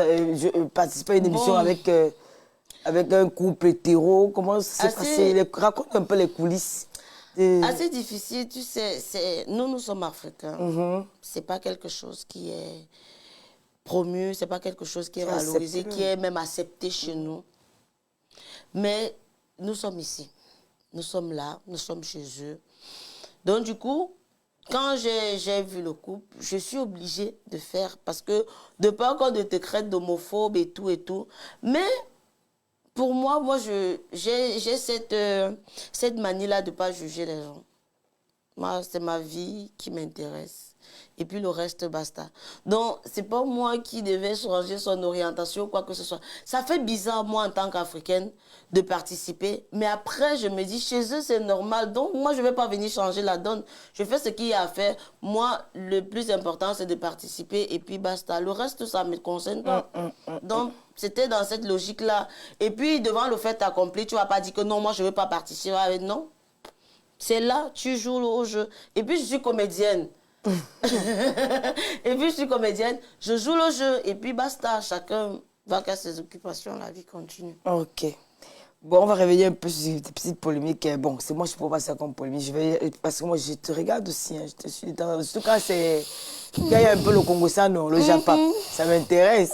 participer à une émission avec un couple hétéro. Comment ça s'est passé? Raconte un peu les coulisses. Assez difficile, tu sais, nous sommes africains. C'est pas quelque chose qui est promu, c'est pas quelque chose qui est valorisé, qui est même accepté chez nous. Mais nous sommes ici. Nous sommes là, nous sommes chez eux. Donc du coup, quand j'ai vu le couple, je suis obligée de faire, parce que de pas encore de te créer d'homophobe et tout. Mais pour moi j'ai cette manie-là de ne pas juger les gens. Moi, c'est ma vie qui m'intéresse. Et puis le reste, basta. Donc, c'est pas moi qui devais changer son orientation ou quoi que ce soit. Ça fait bizarre, moi, en tant qu'Africaine, de participer. Mais après, je me dis, chez eux, c'est normal. Donc, moi, je ne vais pas venir changer la donne. Je fais ce qu'il y a à faire. Moi, le plus important, c'est de participer. Et puis, basta. Le reste, ça ne me concerne pas. Donc, c'était dans cette logique-là. Et puis, devant le fait accompli, tu ne vas pas dire que non, moi, je ne veux pas participer. Non. C'est là, tu joues au jeu. Et puis, je suis comédienne. Et puis je suis comédienne, je joue le jeu et puis basta, chacun va qu'à ses occupations, la vie continue. Ok. Bon, on va revenir un peu sur cette petite polémique. Bon, c'est moi, je peux passer comme polémique. Parce que moi, je te regarde aussi. Hein, je te suis dans... Surtout quand c'est... Il y a un peu le Congo-Sano, le Japon. Ça m'intéresse.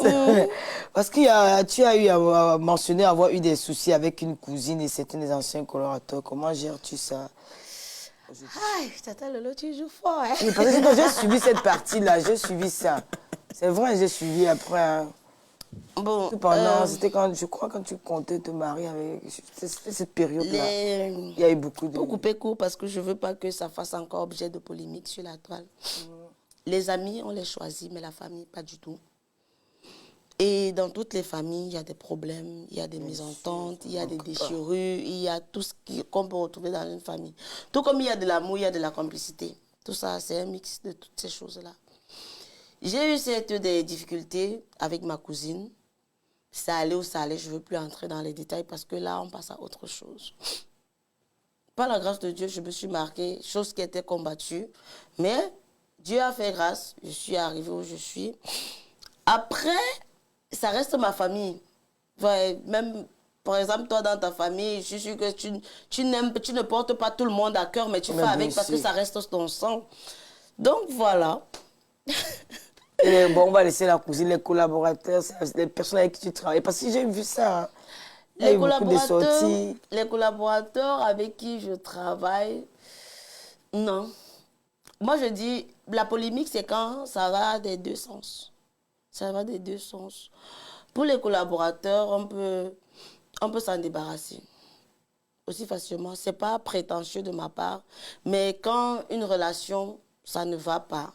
Parce que tu as eu à mentionner avoir eu des soucis avec une cousine et certains des anciens colorateurs. Comment gères-tu ça? Aïe, Tata Lolo, tu joues fort, hein? Oui, parce que quand j'ai suivi cette partie-là, j'ai suivi ça. C'est vrai, j'ai suivi après. Hein. Bon, c'était quand, je crois, quand tu comptais te marier avec... C'était cette période-là. Il y a eu beaucoup de... Pour couper court, parce que je ne veux pas que ça fasse encore objet de polémique sur la toile. Les amis, on les choisit, mais la famille, pas du tout. Et dans toutes les familles, il y a des problèmes, il y a des mésententes, il y a des déchirures, il y a tout ce qu'on peut retrouver dans une famille. Tout comme il y a de l'amour, il y a de la complicité. Tout ça, c'est un mix de toutes ces choses-là. J'ai eu des difficultés avec ma cousine. Ça allait ou ça allait, je ne veux plus entrer dans les détails parce que là, on passe à autre chose. Par la grâce de Dieu, je me suis marquée, chose qui était combattue. Mais Dieu a fait grâce, je suis arrivée où je suis. Après... ça reste ma famille. Ouais, même, par exemple, toi, dans ta famille, je suis sûre que tu ne portes pas tout le monde à cœur, mais tu fais avec parce que ça reste ton sang. Donc, voilà. Et bon, on va laisser la cousine, les collaborateurs, les personnes avec qui tu travailles. Parce que j'ai vu ça. Hein. Les collaborateurs avec qui je travaille, non. Moi, je dis, la polémique, c'est quand ça va des deux sens. Ça va des deux sens. Pour les collaborateurs, on peut s'en débarrasser aussi facilement. Ce n'est pas prétentieux de ma part, mais quand une relation, ça ne va pas,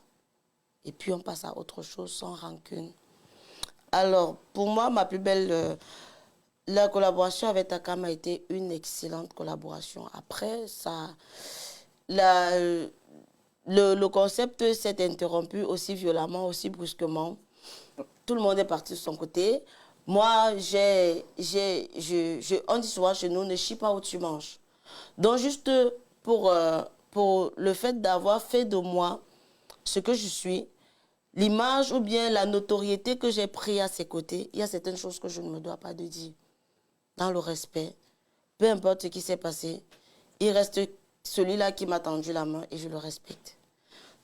et puis on passe à autre chose sans rancune. Alors, pour moi, ma plus belle... la collaboration avec Takam a été une excellente collaboration. Après, ça... Le concept s'est interrompu aussi violemment, aussi brusquement. Tout le monde est parti de son côté. Moi, on dit souvent chez nous, ne chie pas où tu manges. Donc, juste pour le fait d'avoir fait de moi ce que je suis, l'image ou bien la notoriété que j'ai pris à ses côtés, il y a certaines choses que je ne me dois pas de dire. Dans le respect, peu importe ce qui s'est passé, il reste celui-là qui m'a tendu la main et je le respecte.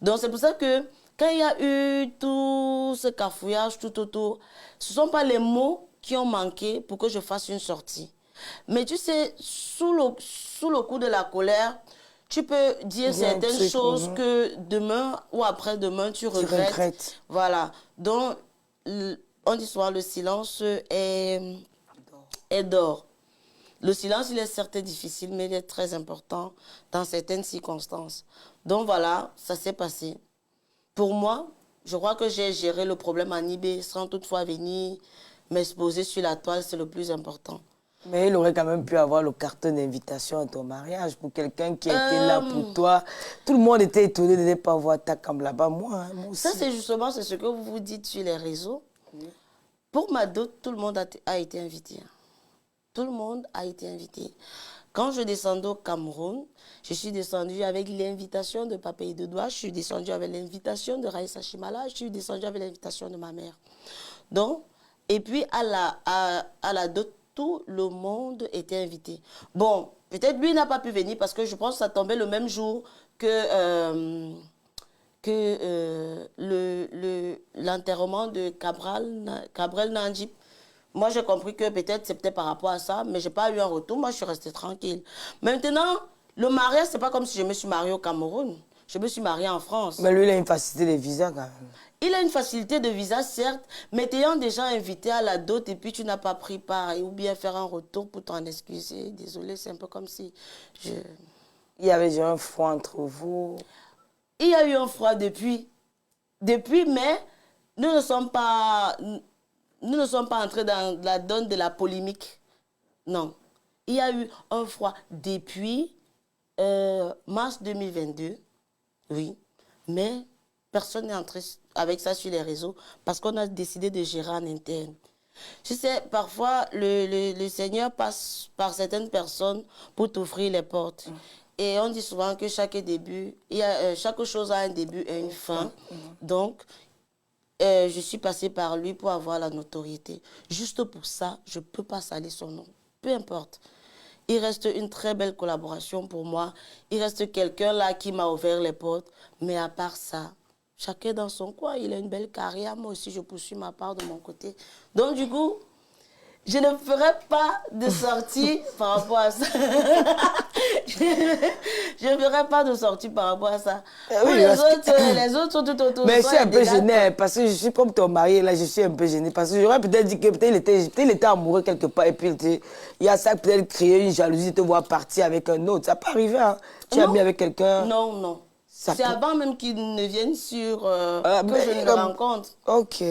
Donc, c'est pour ça que quand il y a eu tout ce cafouillage tout autour, ce ne sont pas les mots qui ont manqué pour que je fasse une sortie. Mais tu sais, sous le coup de la colère, tu peux dire certaines choses que demain ou après-demain, tu regrettes. Voilà. Donc, on dit souvent, le silence est d'or. Le silence, il est certes difficile, mais il est très important dans certaines circonstances. Donc voilà, ça s'est passé. Pour moi, je crois que j'ai géré le problème en IB sans toutefois venir m'exposer sur la toile, c'est le plus important. Mais il aurait quand même pu avoir le carton d'invitation à ton mariage pour quelqu'un qui était là pour toi. Tout le monde était étonné de ne pas voir Takam là-bas, moi aussi. Ça, c'est justement ce que vous vous dites sur les réseaux. Pour ma dot, tout le monde a été invité. Tout le monde a été invité. Quand je descendais au Cameroun, je suis descendue avec l'invitation de Papa et de Doua, je suis descendue avec l'invitation de Raïssa Chimala, je suis descendue avec l'invitation de ma mère. Donc, et puis à la dot, tout le monde était invité. Bon, peut-être lui n'a pas pu venir parce que je pense que ça tombait le même jour que l'enterrement de Cabrel Nandjip. Moi, j'ai compris que peut-être c'était par rapport à ça, mais je n'ai pas eu un retour. Moi, je suis restée tranquille. Maintenant, le mariage, ce n'est pas comme si je me suis mariée au Cameroun. Je me suis mariée en France. Mais lui, il a une facilité de visa quand même. Il a une facilité de visa, certes, mais t'ayant déjà invité à la dot et puis tu n'as pas pris part, ou bien faire un retour pour t'en excuser. Désolé, c'est un peu comme si Il y avait déjà un froid entre vous. Il y a eu un froid depuis, mais nous ne sommes pas entrés dans la donne de la polémique. Non. Il y a eu un froid depuis mars 2022, oui, mais personne n'est entré avec ça sur les réseaux parce qu'on a décidé de gérer en interne. Je sais, parfois, le Seigneur passe par certaines personnes pour t'offrir les portes. Et on dit souvent que chaque chose a un début et une fin. Donc, je suis passée par lui pour avoir la notoriété. Juste pour ça, je ne peux pas salir son nom. Peu importe. Il reste une très belle collaboration pour moi. Il reste quelqu'un là qui m'a ouvert les portes. Mais à part ça, chacun dans son coin, il a une belle carrière. Moi aussi, je poursuis ma part de mon côté. Donc, du coup, je ne ferai pas de sortie par rapport à ça. Je ne ferai pas de sortie par rapport à ça. Oui, les autres sont tout autour. Mais je suis un peu gênée parce que je suis comme ton mari, là, je suis un peu gênée. Parce que j'aurais peut-être dit que peut-être il était amoureux quelque part et puis il y a ça peut-être créé une jalousie de te voir partir avec un autre. Ça peut arriver, hein? Tu as mis avec quelqu'un. Non, non. C'est avant même qu'il ne vienne sur que je ne le rencontre. Ok.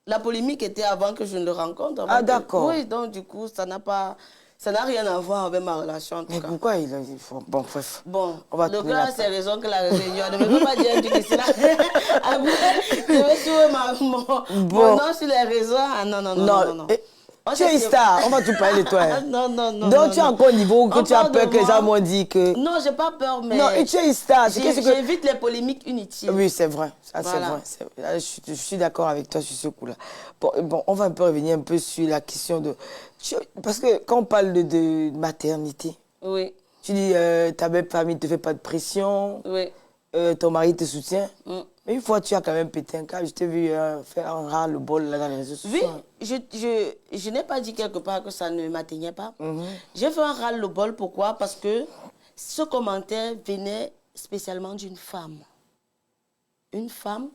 La polémique était avant que je ne le rencontre. Ah, d'accord. Oui, donc du coup, ça n'a rien à voir avec ma relation, en tout cas. Mais pourquoi il a dit... Bon, bref. Bon, le gars a ses raisons que la réunion ne me peut pas dire que c'est là. Après, je vais sur mon nom sur les réseaux. Ah non. Tu es une star, on va tout parler de toi. Hein. Non. Donc tu es encore au niveau où tu as peur que les gens m'ont dit que... Non, j'ai pas peur, mais... Non, tu es une star. J'évite les polémiques inutiles. Oui, c'est vrai. Ça, voilà. C'est vrai. Je suis d'accord avec toi sur ce coup-là. Bon, on va un peu revenir un peu sur la question de... Parce que quand on parle de maternité, oui. Tu dis ta belle famille ne te fait pas de pression, oui. Ton mari te soutient. Mais une fois, tu as quand même pété un câble. Je t'ai vu faire un ras-le-bol là dans les réseaux sociaux. Oui, je n'ai pas dit quelque part que ça ne m'atteignait pas. J'ai fait un ras-le-bol, pourquoi? Parce que ce commentaire venait spécialement d'une femme. Une femme,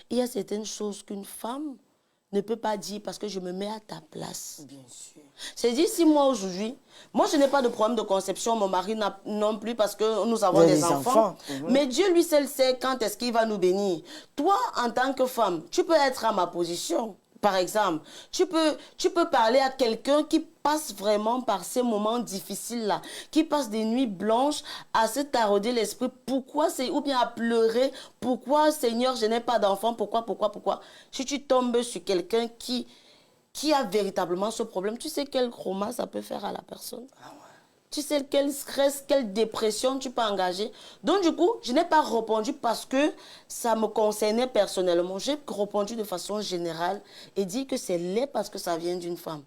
il y a certaines choses qu'une femme ne peut pas dire parce que je me mets à ta place. Bien sûr. C'est-à-dire, si moi aujourd'hui, moi je n'ai pas de problème de conception, mon mari non plus parce que nous avons des enfants. Mais Dieu lui seul sait quand est-ce qu'il va nous bénir. Toi, en tant que femme, tu peux être à ma position. Par exemple, tu peux parler à quelqu'un qui passe vraiment par ces moments difficiles-là, qui passe des nuits blanches à se tarauder l'esprit. Pourquoi c'est ou bien à pleurer. Pourquoi, Seigneur, je n'ai pas d'enfant? Pourquoi? Si tu tombes sur quelqu'un qui a véritablement ce problème, tu sais quel trauma ça peut faire à la personne. Tu sais quel stress, quelle dépression tu peux engager. Donc du coup, je n'ai pas répondu parce que ça me concernait personnellement. J'ai répondu de façon générale et dit que c'est laid parce que ça vient d'une femme.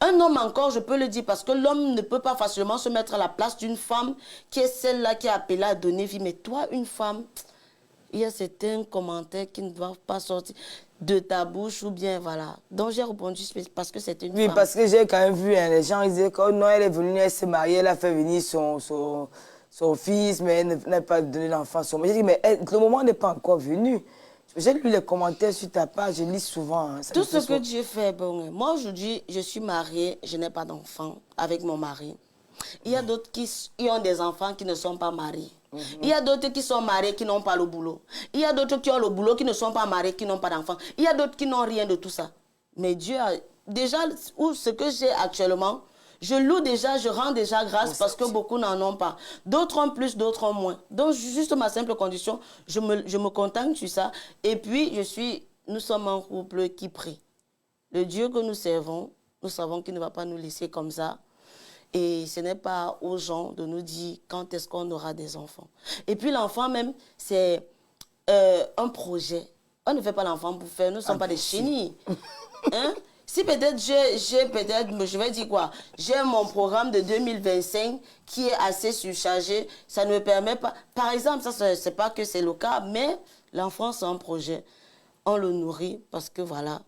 Un homme encore, je peux le dire parce que l'homme ne peut pas facilement se mettre à la place d'une femme qui est celle-là qui est appelée à donner vie. Mais toi, une femme, il y a certains commentaires qui ne doivent pas sortir de ta bouche ou bien voilà. Donc j'ai répondu parce que c'était une femme. Oui, parce que j'ai quand même vu les gens ils disaient que non, elle est venue, elle s'est mariée, elle a fait venir son fils, mais elle n'a pas donné l'enfant. J'ai dit, mais le moment n'est pas encore venu. J'ai lu les commentaires sur ta page, je lis souvent. Hein, tout ce que Dieu fait, bon. Moi aujourd'hui, je suis mariée, je n'ai pas d'enfant avec mon mari. Il y a d'autres qui ont des enfants qui ne sont pas mariés. Il y a d'autres qui sont mariés qui n'ont pas le boulot. Il y a d'autres qui ont le boulot qui ne sont pas mariés, qui n'ont pas d'enfants. Il y a d'autres qui n'ont rien de tout ça. Mais Dieu a déjà, ce que j'ai actuellement, je loue déjà, je rends déjà grâce parce que beaucoup n'en ont pas. D'autres ont plus, d'autres ont moins. Donc juste ma simple condition, je me contente sur ça. Et puis nous sommes un couple qui prie. Le Dieu que nous servons, nous savons qu'il ne va pas nous laisser comme ça. Et ce n'est pas aux gens de nous dire quand est-ce qu'on aura des enfants. Et puis l'enfant même, c'est un projet. On ne fait pas l'enfant pour faire, nous ne sommes pas des chenilles. Hein? Si peut-être je vais dire quoi, j'ai mon programme de 2025 qui est assez surchargé, ça ne me permet pas. Par exemple, ça, c'est pas que c'est le cas, mais l'enfant, c'est un projet. On le nourrit parce que voilà.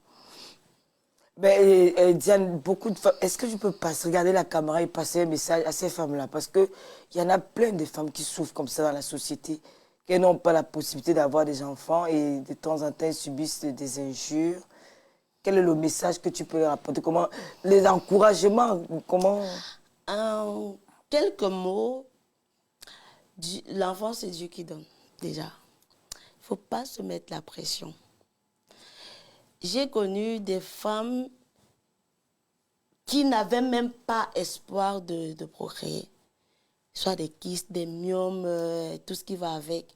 Mais Diane, beaucoup de femmes, est-ce que tu peux regarder la caméra et passer un message à ces femmes-là? Parce qu'il y en a plein de femmes qui souffrent comme ça dans la société, qui n'ont pas la possibilité d'avoir des enfants et de temps en temps elles subissent des injures. Quel est le message que tu peux leur apporter? Comment, les encouragements, comment? Quelques mots. L'enfant, c'est Dieu qui donne, déjà. Il ne faut pas se mettre la pression. J'ai connu des femmes qui n'avaient même pas espoir de procréer. Soit des kystes, des myomes, tout ce qui va avec.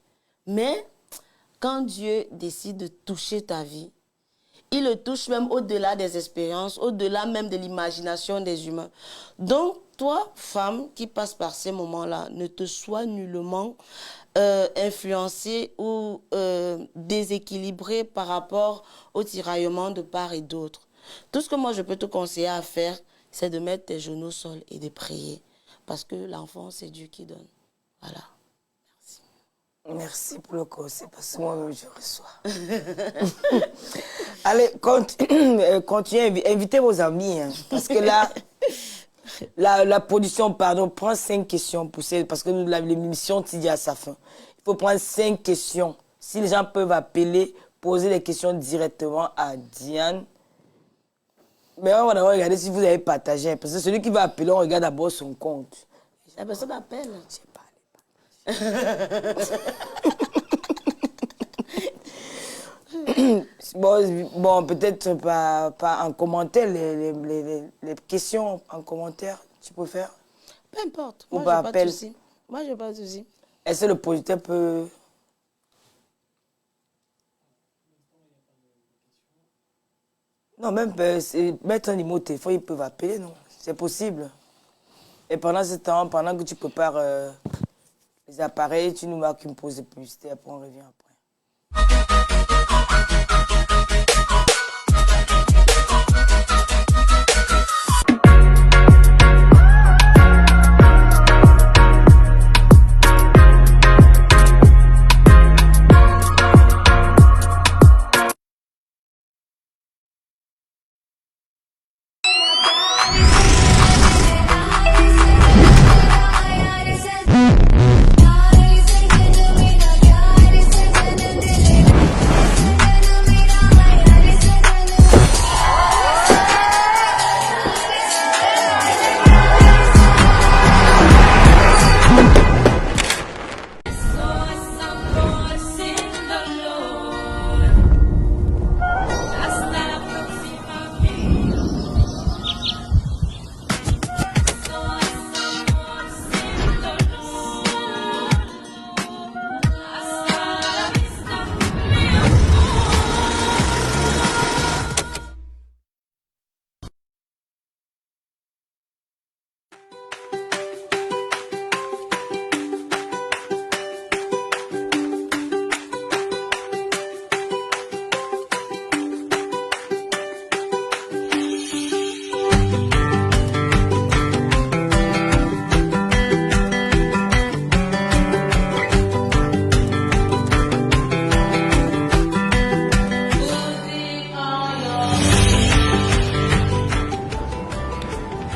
Mais quand Dieu décide de toucher ta vie, il le touche même au-delà des expériences, au-delà même de l'imagination des humains. Donc, toi, femme qui passe par ces moments-là, ne te sois nullement influencée ou déséquilibrée par rapport au tiraillement de part et d'autre. Tout ce que moi, je peux te conseiller à faire, c'est de mettre tes genoux au sol et de prier. Parce que l'enfant, c'est Dieu qui donne. Voilà. Merci pour le conseil, parce que moi-même, je reçois. Allez, continuez, invitez vos amis. Hein, parce que là, la production, pardon, prend 5 questions pour parce que l'émission dit à sa fin. Il faut prendre 5 questions. Si les gens peuvent appeler, poser des questions directement à Diane. Mais on va d'abord regarder si vous avez partagé. Parce que celui qui va appeler, on regarde d'abord son compte. La personne appelle. Je sais pas. Bon, peut-être pas en commentaire, les questions en commentaire, tu peux faire? Peu importe, ou moi j'ai pas de souci. Moi j'ai pas de souci. Est-ce que le producteur peut... Non, même mettre un numéro de téléphone, ils peuvent appeler, non? C'est possible. Et pendant ce temps, pendant que tu prépares les appareils, tu nous marques une pause de publicité, après on revient après.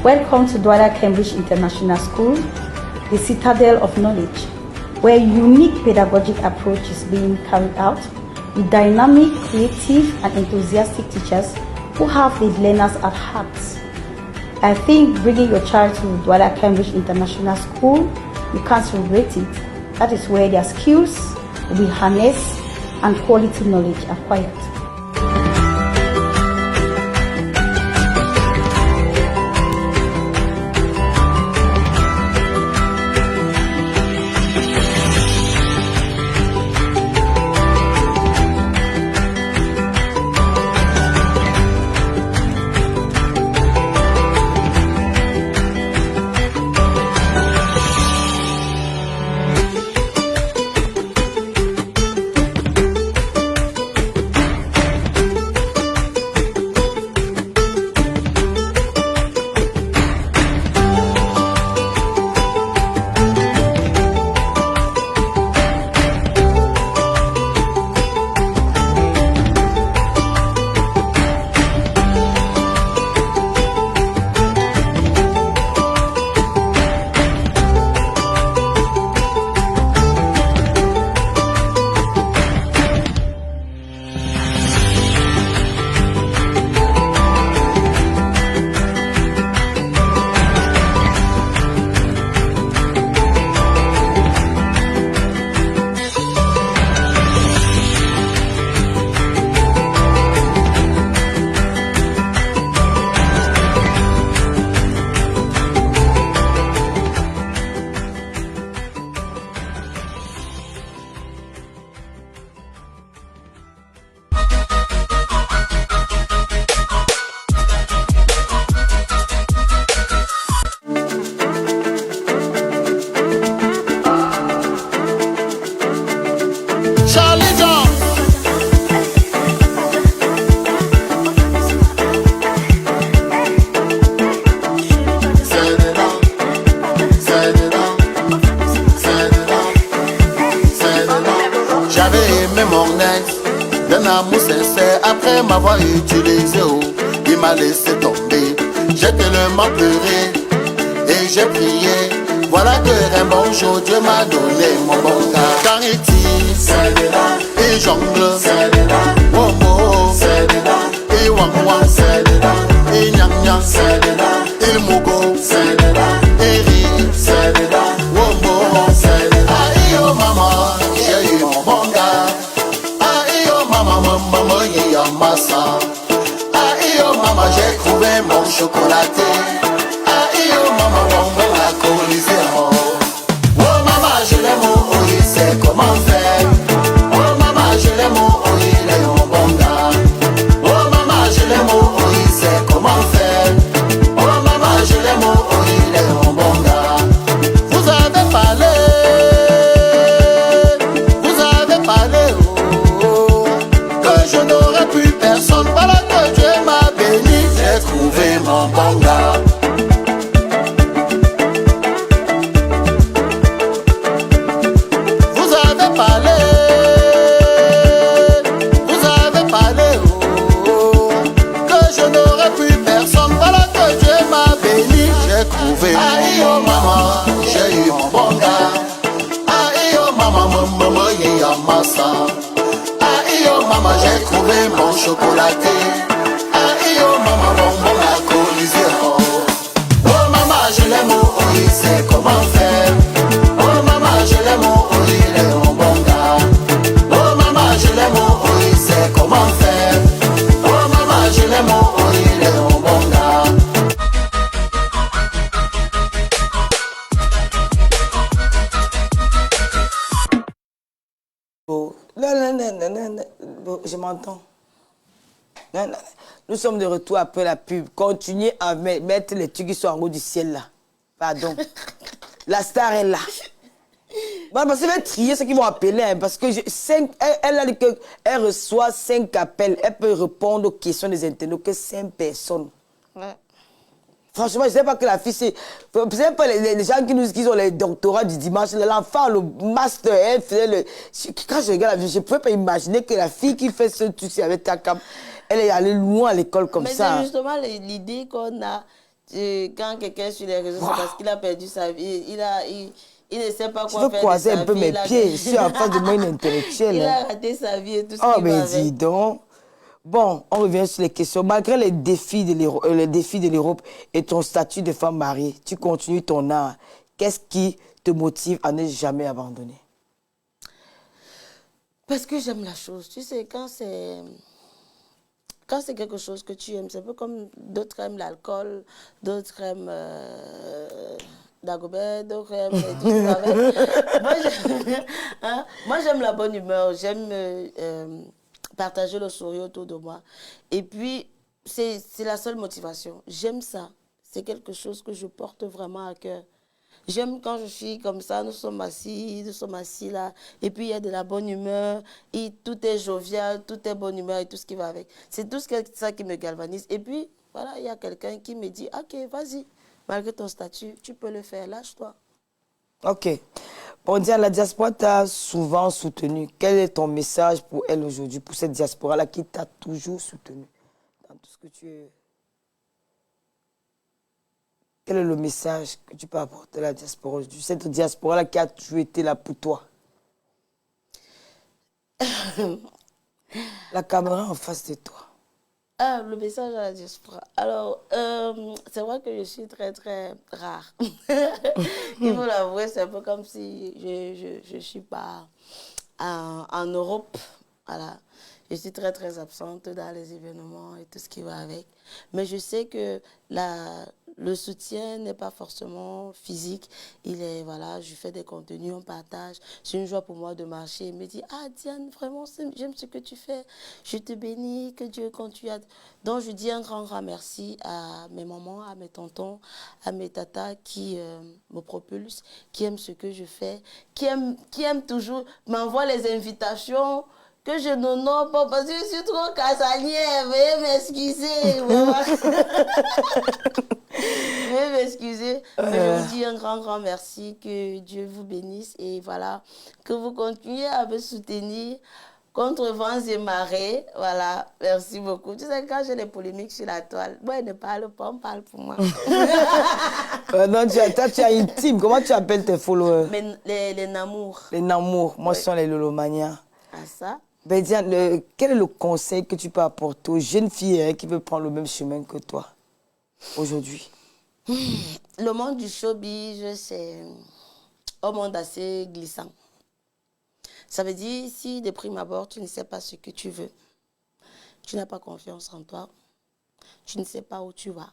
Welcome to Douala Cambridge International School, the citadel of knowledge, where a unique pedagogic approach is being carried out with dynamic, creative, and enthusiastic teachers who have the learners at heart. I think bringing your child to Douala Cambridge International School, you can't regret it. That is where their skills will be harnessed and quality knowledge acquired. m'avoir utilisé, oh, il m'a laissé tomber. J'ai tellement pleuré et j'ai prié. Voilà que un bon jour Dieu m'a donné mon bon gars. Quand il tire, c'est de là. Il jongle, c'est de là. Oh oh, c'est de là. Il wang wang, c'est de là. Il nyang nyang, c'est de là. Il mugo, c'est de là. Il rit, c'est de là. Oh oh, c'est de là. Aïe oh maman, j'ai eu mon bon gars. Aïe oh maman, maman, il y a massa. Aïe oh maman, j'ai trouvé mon chocolaté. Aïe oh maman, bonbon alcoolisé. Oh maman, je l'aime, oh il sait comment faire. Oh maman, je l'aime, oh il est un bon gars. Oh maman, je l'aime, oh il sait comment faire. Oh maman, je l'aime, oh il est un bon gars. Vous avez parlé, oh, que je n'aurais plus personne. Voilà que Dieu m'a béni, j'ai trouvé mon bon gars. Vous avez parlé, oh, que je n'aurais plus personne. Voilà que Dieu m'a béni, j'ai trouvé. Aïe oh maman, j'ai eu mon bon gars. Aïe oh maman, maman, il y a massa. Aïe oh maman, j'ai trouvé mon chocolaté. Aïe oh maman, bonbon alcoolisé. Oh maman, je l'aime, oh il sait comment faire. Oh maman, je l'aime, oh il est un bon gars. Oh maman, je l'aime, oh il sait comment faire. Oh maman, je l'aime, oh il est un bon gars. Oh, non, je m'entends. Non. Nous sommes de retour après la pub. Continuez à mettre les trucs qui sont en haut du ciel là. Pardon. La star est là. Bon, parce qu'elle va trier ceux qui vont appeler. Hein, parce que elle a dit qu'elle reçoit 5 appels. Elle peut répondre aux questions des internautes que 5 personnes. Ouais. Franchement, je ne sais pas que la fille, c'est pas les gens qui ont les doctorats du dimanche. L'enfant, le master, elle faisait le... Quand je regarde la vie, je ne pouvais pas imaginer que la fille qui fait ce truc avec ta cam, elle est allée loin à l'école comme ça. Mais c'est justement l'idée qu'on a quand quelqu'un est sur les réseaux, c'est parce qu'il a perdu sa vie. Il ne sait pas quoi faire. Je veux croiser un peu mes pieds. Je suis en face de moi une intellectuelle. Il a raté sa vie et tout ce qui va avec. Oh, mais dis donc. Bon, on revient sur les questions. Malgré les défis de l'Europe et ton statut de femme mariée, tu continues ton art. Qu'est-ce qui te motive à ne jamais abandonner? Parce que j'aime la chose. Tu sais, quand c'est quelque chose que tu aimes, c'est un peu comme d'autres aiment l'alcool, d'autres aiment Dagobert, d'autres aiment tout ce Moi, j'aime la bonne humeur, j'aime partager le sourire autour de moi. Et puis, c'est la seule motivation. J'aime ça. C'est quelque chose que je porte vraiment à cœur. J'aime quand je suis comme ça, nous sommes assis là, et puis il y a de la bonne humeur, et tout est jovial, tout est bonne humeur et tout ce qui va avec. C'est tout ça qui me galvanise. Et puis, voilà, il y a quelqu'un qui me dit, ok, vas-y, malgré ton statut, tu peux le faire, lâche-toi. Ok. On dit à la diaspora t'a souvent soutenu. Quel est ton message pour elle aujourd'hui, pour cette diaspora-là qui t'a toujours soutenu dans tout ce que tu es? Quel est le message que tu peux apporter à la diaspora aujourd'hui? Cette diaspora-là qui a toujours été là pour toi. La caméra en face de toi. Ah, le message à la diaspora. Alors, c'est vrai que je suis très, très rare. Il faut l'avouer, c'est un peu comme si je ne suis pas en Europe. Voilà. Je suis très, très absente dans les événements et tout ce qui va avec. Mais je sais que le soutien n'est pas forcément physique. Il est, voilà, je fais des contenus, on partage. C'est une joie pour moi de marcher. Il me dit, ah Diane, vraiment, j'aime ce que tu fais. Je te bénis, que Dieu continue à... Donc, je dis un grand, grand merci à mes mamans, à mes tontons, à mes tatas qui me propulsent, qui aiment ce que je fais, qui aiment toujours, m'envoient les invitations que je n'honore pas parce que je suis trop casanière. Veuillez m'excuser. Veuillez m'excuser. Je vous dis un grand, grand merci. Que Dieu vous bénisse. Et voilà, que vous continuez à me soutenir. contre vents et marées. Voilà, merci beaucoup. Tu sais, quand j'ai des polémiques sur la toile, moi, elle ne parle pas, on parle pour moi. Non, tu as une team. Comment tu appelles tes followers? Les Namours. Les Namours. Moi, ce sont les Lolomania. Ah, ça? Ben, Diane, quel est le conseil que tu peux apporter aux jeunes filles qui veulent prendre le même chemin que toi aujourd'hui? Le monde du showbiz, c'est un monde assez glissant. Ça veut dire, si de prime abord, tu ne sais pas ce que tu veux, tu n'as pas confiance en toi, tu ne sais pas où tu vas,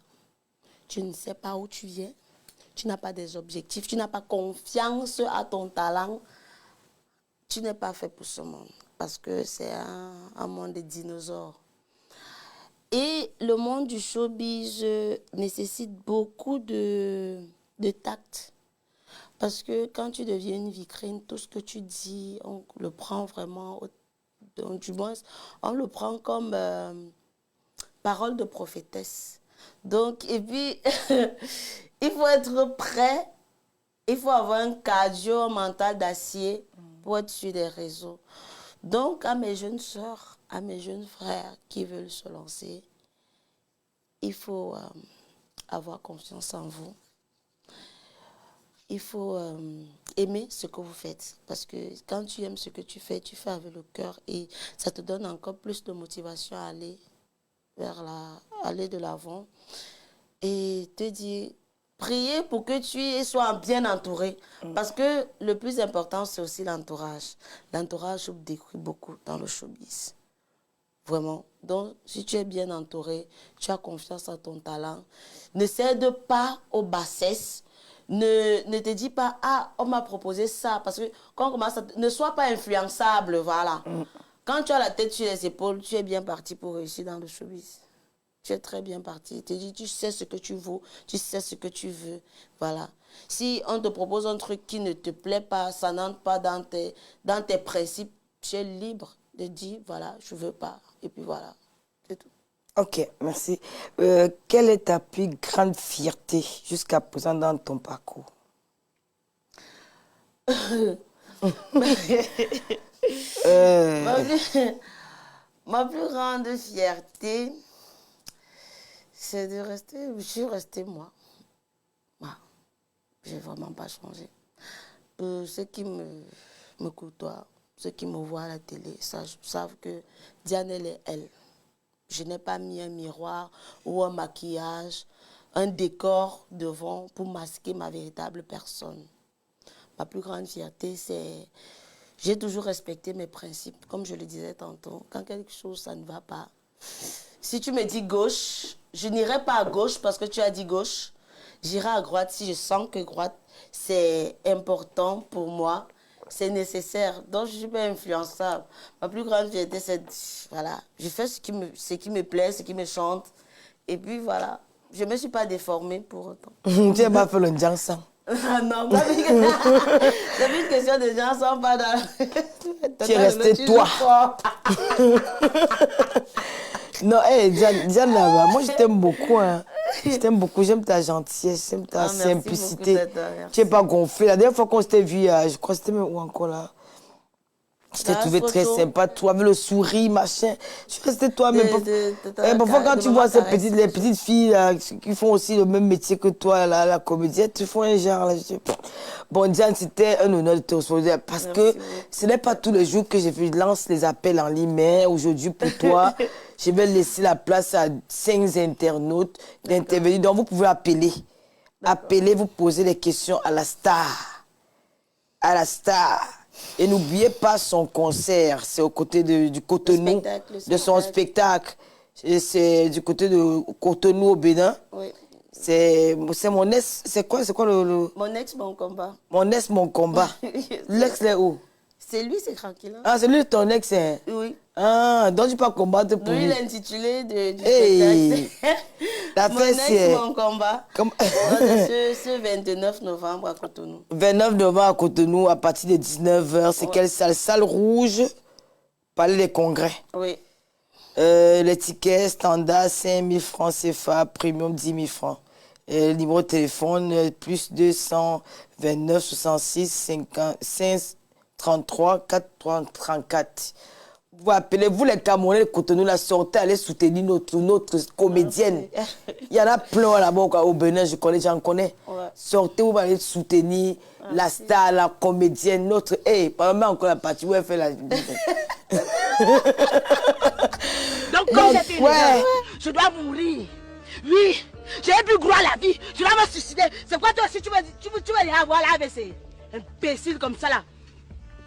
tu ne sais pas où tu viens, tu n'as pas des objectifs, tu n'as pas confiance à ton talent, tu n'es pas fait pour ce monde. Parce que c'est un monde de dinosaures. Et le monde du showbiz nécessite beaucoup de tact. Parce que quand tu deviens une vitrine, tout ce que tu dis, on le prend vraiment, du moins, on le prend comme parole de prophétesse. Donc, et puis, il faut être prêt, il faut avoir un cardio mental d'acier pour être sur des réseaux. Donc, à mes jeunes sœurs, à mes jeunes frères qui veulent se lancer, il faut avoir confiance en vous. Il faut aimer ce que vous faites. Parce que quand tu aimes ce que tu fais avec le cœur et ça te donne encore plus de motivation à aller aller de l'avant. Et te dire, prier pour que tu sois bien entouré. Parce que le plus important, c'est aussi l'entourage. L'entourage décrit beaucoup dans le showbiz. Vraiment. Donc, si tu es bien entouré, tu as confiance en ton talent, ne cède pas aux bassesses. Ne te dis pas, ah, on m'a proposé ça. Parce que quand on commence ne sois pas influençable, voilà. Quand tu as la tête sur les épaules, tu es bien parti pour réussir dans le showbiz. Tu es très bien parti. Tu te dis, tu sais ce que tu vaux, tu sais ce que tu veux. Voilà. Si on te propose un truc qui ne te plaît pas, ça n'entre pas dans tes principes, tu es libre de dire, voilà, je ne veux pas. Et puis voilà, c'est tout. Ok, merci. Quelle est ta plus grande fierté jusqu'à présent dans ton parcours? Ma plus grande fierté, c'est de rester, je suis restée moi. Je n'ai vraiment pas changé. Ceux qui me côtoient, ceux qui me voient à la télé, savent que Diane, elle est elle. Je n'ai pas mis un miroir ou un maquillage, un décor devant pour masquer ma véritable personne. Ma plus grande fierté, c'est... J'ai toujours respecté mes principes. Comme je le disais tantôt, quand quelque chose, ça ne va pas. Si tu me dis gauche, je n'irai pas à gauche parce que tu as dit gauche. J'irai à droite si je sens que droite, c'est important pour moi. C'est nécessaire. Donc, je ne suis pas influençable. Ma plus grande fierté, c'est... Voilà. Je fais ce qui me plaît, ce qui me chante. Et puis, voilà. Je ne me suis pas déformée pour autant. Tu n'as pas fait le Jansan? Non, pas c'est plus une question de Jansan, pas dans... Tu es resté toi. Non, hey, Diane, moi, je t'aime beaucoup. Hein. Je t'aime beaucoup. J'aime ta gentillesse, j'aime ta simplicité. Tu n'es pas gonflé. La dernière fois qu'on s'était vu, je crois que c'était où encore là? Je t'ai trouvé très sympa. Toi, avec le sourire, machin. Je suis restée toi-même. Parfois, quand tu vois les petites filles là, qui font aussi le même métier que toi, là, la comédienne, tu fais un genre. Là, bon, Diane, c'était un honneur de te recevoir parce que ce n'est pas tous les jours que je lance les appels en ligne, mais aujourd'hui, pour toi, je vais laisser la place à 5 internautes d'intervenir. Donc, vous pouvez appeler. Appelez, vous posez des questions à la star. À la star. Et n'oubliez pas son concert, c'est au côté du Cotonou, de son spectacle. C'est du côté de Cotonou au Bénin. Oui. C'est mon ex, c'est quoi le... Mon ex, mon combat. Mon ex, mon combat. L'ex, là où? C'est lui, c'est tranquille. Ah, c'est lui ton ex, hein? Oui. Ah, donc tu peux combattre pour lui. Lui, l'intitulé du spectacle. Mon ex, mon combat. Ce 29 novembre à Cotonou. 29 novembre à Cotonou, à partir de 19h. C'est quelle salle? Salle rouge, Palais des Congrès. Oui. Les tickets standard, 5 000 francs CFA, premium 10 000 francs. Le numéro de téléphone, plus 229 66 55 33 434. Vous appelez, vous les Camerounais de Cotonou, la sortez, allez soutenir notre comédienne. Il y en a plein là-bas au Bénin, j'en connais. Ouais. Sortez, vous allez soutenir la star, la comédienne, notre... Hey, pas même encore la partie où elle fait la... Donc, comme j'ai fait une erreur, je dois mourir. Oui, j'ai plus droit à la vie. Je dois me suicider. C'est quoi toi aussi, tu vas aller avoir la AVC? Imbécile comme ça là.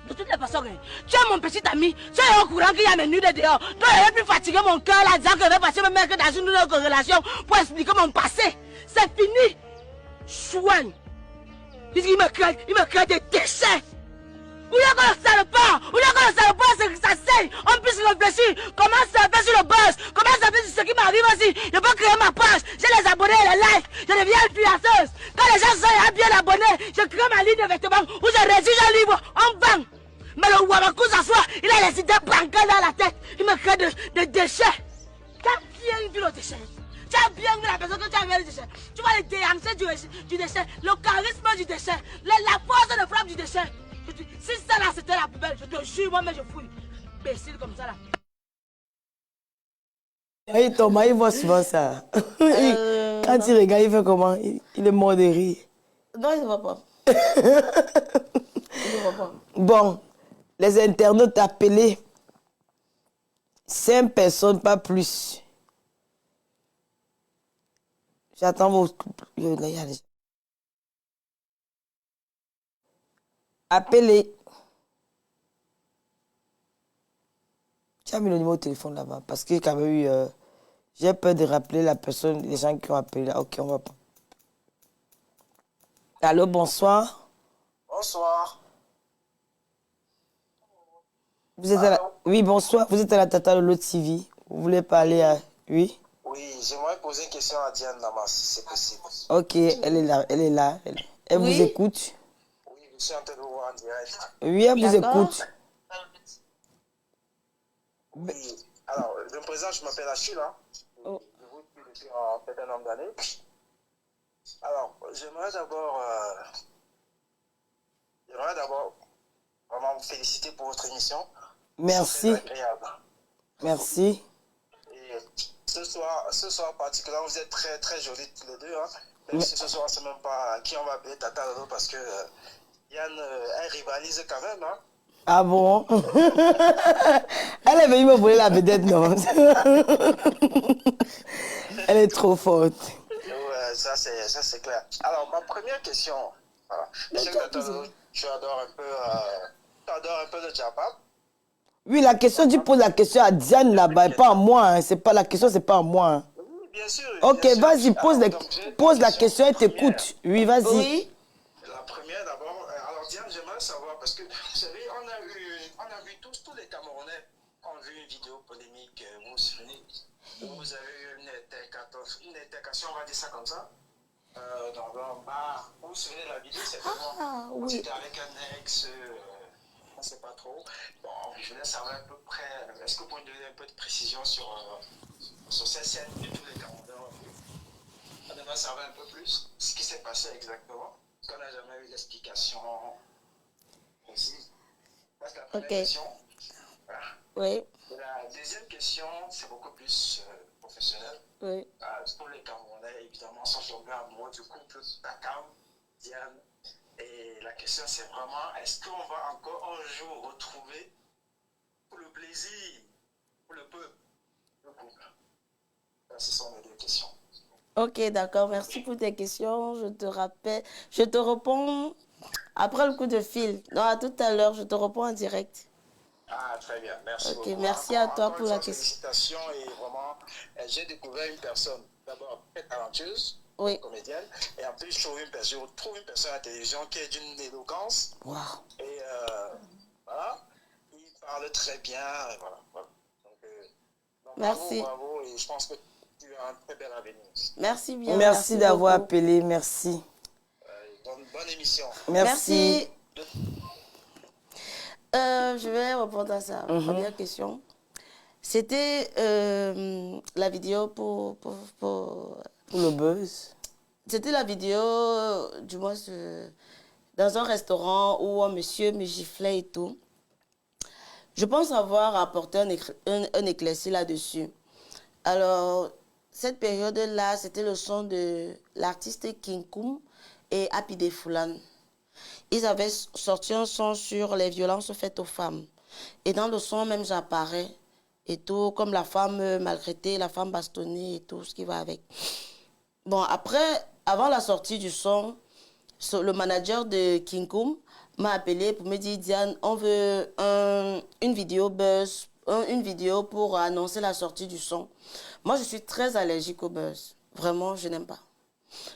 De toutes les façons, tu es mon petit ami, tu es au courant qu'il y a mes nuits de dehors. Donc, il plus fatigué mon cœur là, disant que je vais passer me mettre dans une autre relation pour expliquer mon passé. C'est fini. Chouane. Il me crée des déchets. Où est-ce que le salopard? Où est-ce que le salopard, c'est que ça saigne? On puisse réfléchir. Comment ça fait sur le buzz? Comment ça fait sur ce qui m'arrive aussi? Je peux créer ma page. J'ai les abonnés et les likes. Je deviens influenceuse. Quand les gens sont bien abonnés, je crée ma ligne de vêtements où je rédige un livre en vend. Mais le Ouamakou s'assoit, il a les idées bancaires dans la tête. Il me crée des déchets. Tu as bien vu le déchet. Tu as bien vu la personne que tu as vu le déchet. Tu vois les déhanchés du déchet, le charisme du déchet, la force de frappe du déchet. Si ça là c'était la poubelle, je te jure, moi-même je fouille. Imbécile comme ça là. Oui, Thomas, il voit souvent ça. Quand il regarde, il fait comment? Il est mort de rire. Non, il ne va pas. Il ne va pas. Bon, les internautes appelés, 5 personnes, pas plus. J'attends vos... Appelez. Tu as mis le numéro de téléphone là-bas parce que quand même eu... j'ai peur de rappeler la personne, les gens qui ont appelé. Ok, on va pas. Allô, bonsoir. Bonsoir. Vous êtes à la... Oui, bonsoir. Vous êtes à la Tata Lolo TV. Vous voulez parler à... Oui? Oui, j'aimerais poser une question à Diane Lamas, si c'est possible. Ok, elle est là. Elle vous écoute. Oui, je suis en train de vous voir en direct. Oui, elle vous écoute. Oui, alors, je me présente, je m'appelle Achille. Je vous depuis un certain nombre d'années. Alors, j'aimerais d'abord vraiment vous féliciter pour votre émission. Merci. C'est agréable. Merci. Et ce soir particulièrement, vous êtes très très jolis tous les deux. Même si ce soir, on ne sait même pas qui on va appeler Tata Lolo parce que Yann, elle rivalise quand même. Ah bon? Elle est venue me voler la vedette, non? Elle est trop forte. Ouais, ça c'est clair. Alors, ma première question, voilà. Je sais que tu adores un peu le Jabab. Oui, la question, tu poses la question à Diane là-bas, pas à moi. Hein. C'est pas la question, c'est pas à moi. Hein. Oui, bien sûr. Ok, vas-y, pose la question et t'écoute. Oui, vas-y. Oui. La première d'abord, alors Diane, j'aimerais savoir, parce que vous savez, on a vu tous les Camerounais ont vu une vidéo polémique, vous vous souvenez, où vous avez eu une altercation, on va dire ça comme ça, dans un bar. Vous vous souvenez de la vidéo, c'est vraiment, oui. c'était avec un ex, on ne sait pas trop. Bon, je voulais savoir à peu près, est-ce que vous pouvez me donner un peu de précision sur cette scène que tous les Camerounais ont vu? On aimerait savoir un peu plus ce qui s'est passé exactement, parce qu'on n'a jamais eu d'explication précise. Ça, c'est la première question. Voilà. Oui. La deuxième question, c'est beaucoup plus professionnel. Oui. Tous les Camerounais, évidemment, sont tombés amoureux du couple Takam, Diane. Et la question, c'est vraiment, est-ce qu'on va encore un jour retrouver, pour le plaisir, pour le peuple, le couple? Ce sont mes deux questions. Ok, d'accord. Merci pour tes questions. Je te réponds après le coup de fil. Non, à tout à l'heure, je te réponds en direct. Ah, très bien. Merci beaucoup. Merci à toi pour la question. Félicitations et vraiment, j'ai découvert une personne, d'abord très talentueuse, comédienne, et en plus, je trouve une personne à la télévision qui est d'une éloquence. Wow. Et voilà, il parle très bien, et voilà. Donc, merci. Bravo, et je pense que tu as un très bel avenir. Merci bien. Merci d'avoir appelé, merci. Bonne émission. Merci. Je vais répondre à sa première question. C'était la vidéo pour le buzz. C'était la vidéo, du moins, dans un restaurant où un monsieur me giflait et tout. Je pense avoir apporté un éclairci là-dessus. Alors, cette période-là, c'était le son de l'artiste King Koum et Happy Fulan. Ils avaient sorti un son sur les violences faites aux femmes. Et dans le son même, j'apparais. Et tout, comme la femme maltraitée, la femme bastonnée et tout ce qui va avec. Bon, après, avant la sortie du son, le manager de King Koum m'a appelé pour me dire, Diane, on veut une vidéo buzz, une vidéo pour annoncer la sortie du son. Moi, je suis très allergique au buzz. Vraiment, je n'aime pas.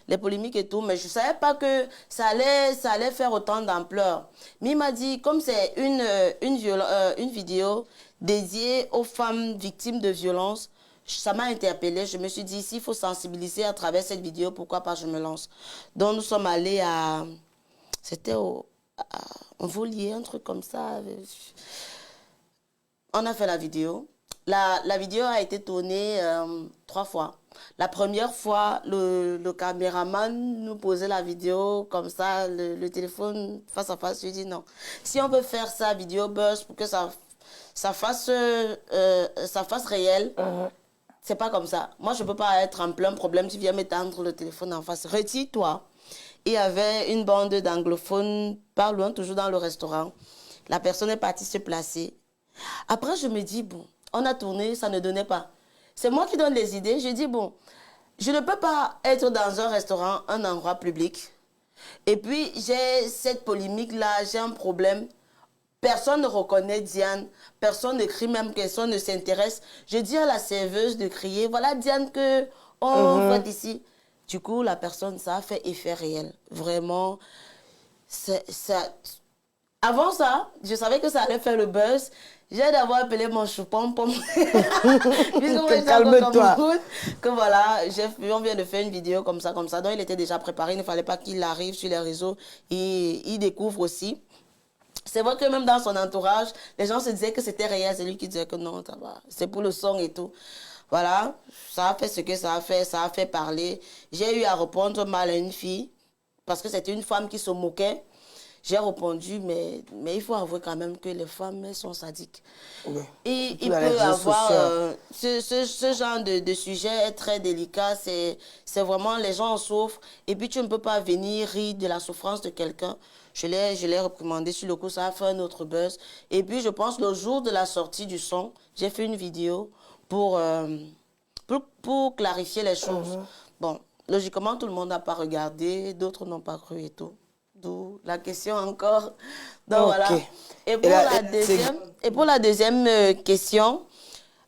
Les polémiques et tout, mais je ne savais pas que ça allait faire autant d'ampleur. Mais il m'a dit, comme c'est une vidéo dédiée aux femmes victimes de violences, ça m'a interpellée. Je me suis dit, s'il faut sensibiliser à travers cette vidéo, pourquoi pas je me lance. Donc nous sommes allés à... C'était au Volier, un truc comme ça. On a fait la vidéo. La vidéo a été tournée 3 fois. La première fois, le caméraman nous posait la vidéo comme ça, le téléphone face à face. Je lui ai dit non. Si on veut faire ça, vidéo buzz, pour que ça fasse réel, c'est pas comme ça. Moi, je peux pas être en plein problème. Tu viens m'étendre le téléphone en face. Retire-toi. Il y avait une bande d'anglophones, pas loin, toujours dans le restaurant. La personne est partie se placer. Après, je me dis, bon, on a tourné, ça ne donnait pas. C'est moi qui donne les idées. Je dis, bon, je ne peux pas être dans un restaurant, un endroit public. Et puis, j'ai cette polémique-là, j'ai un problème. Personne ne reconnaît Diane. Personne ne crie, même personne ne s'intéresse. Je dis à la serveuse de crier, voilà Diane que on voit ici. Du coup, la personne, ça a fait effet réel. Vraiment, avant ça, je savais que ça allait faire le buzz. J'ai d'abord appelé mon chou-pom-pom. Calme-toi. Que voilà, on vient de faire une vidéo comme ça. Donc, il était déjà préparé. Il ne fallait pas qu'il arrive sur les réseaux. Et il découvre aussi. C'est vrai que même dans son entourage, les gens se disaient que c'était réel. C'est lui qui disait que non, ça va. C'est pour le son et tout. Voilà, ça a fait ce que ça a fait parler. J'ai eu à répondre mal à une fille, parce que c'était une femme qui se moquait. J'ai répondu, mais il faut avouer quand même que les femmes, elles sont sadiques. Oui. Et il peut avoir ce genre de sujet est très délicat. C'est vraiment, les gens en souffrent. Et puis, tu ne peux pas venir rire de la souffrance de quelqu'un. Je l'ai recommandé sur le coup, ça a fait un autre buzz. Et puis, je pense, le jour de la sortie du son, j'ai fait une vidéo pour clarifier les choses. Bon, logiquement, tout le monde n'a pas regardé, d'autres n'ont pas cru et tout. D'où la question encore. Donc voilà. Et pour la deuxième question,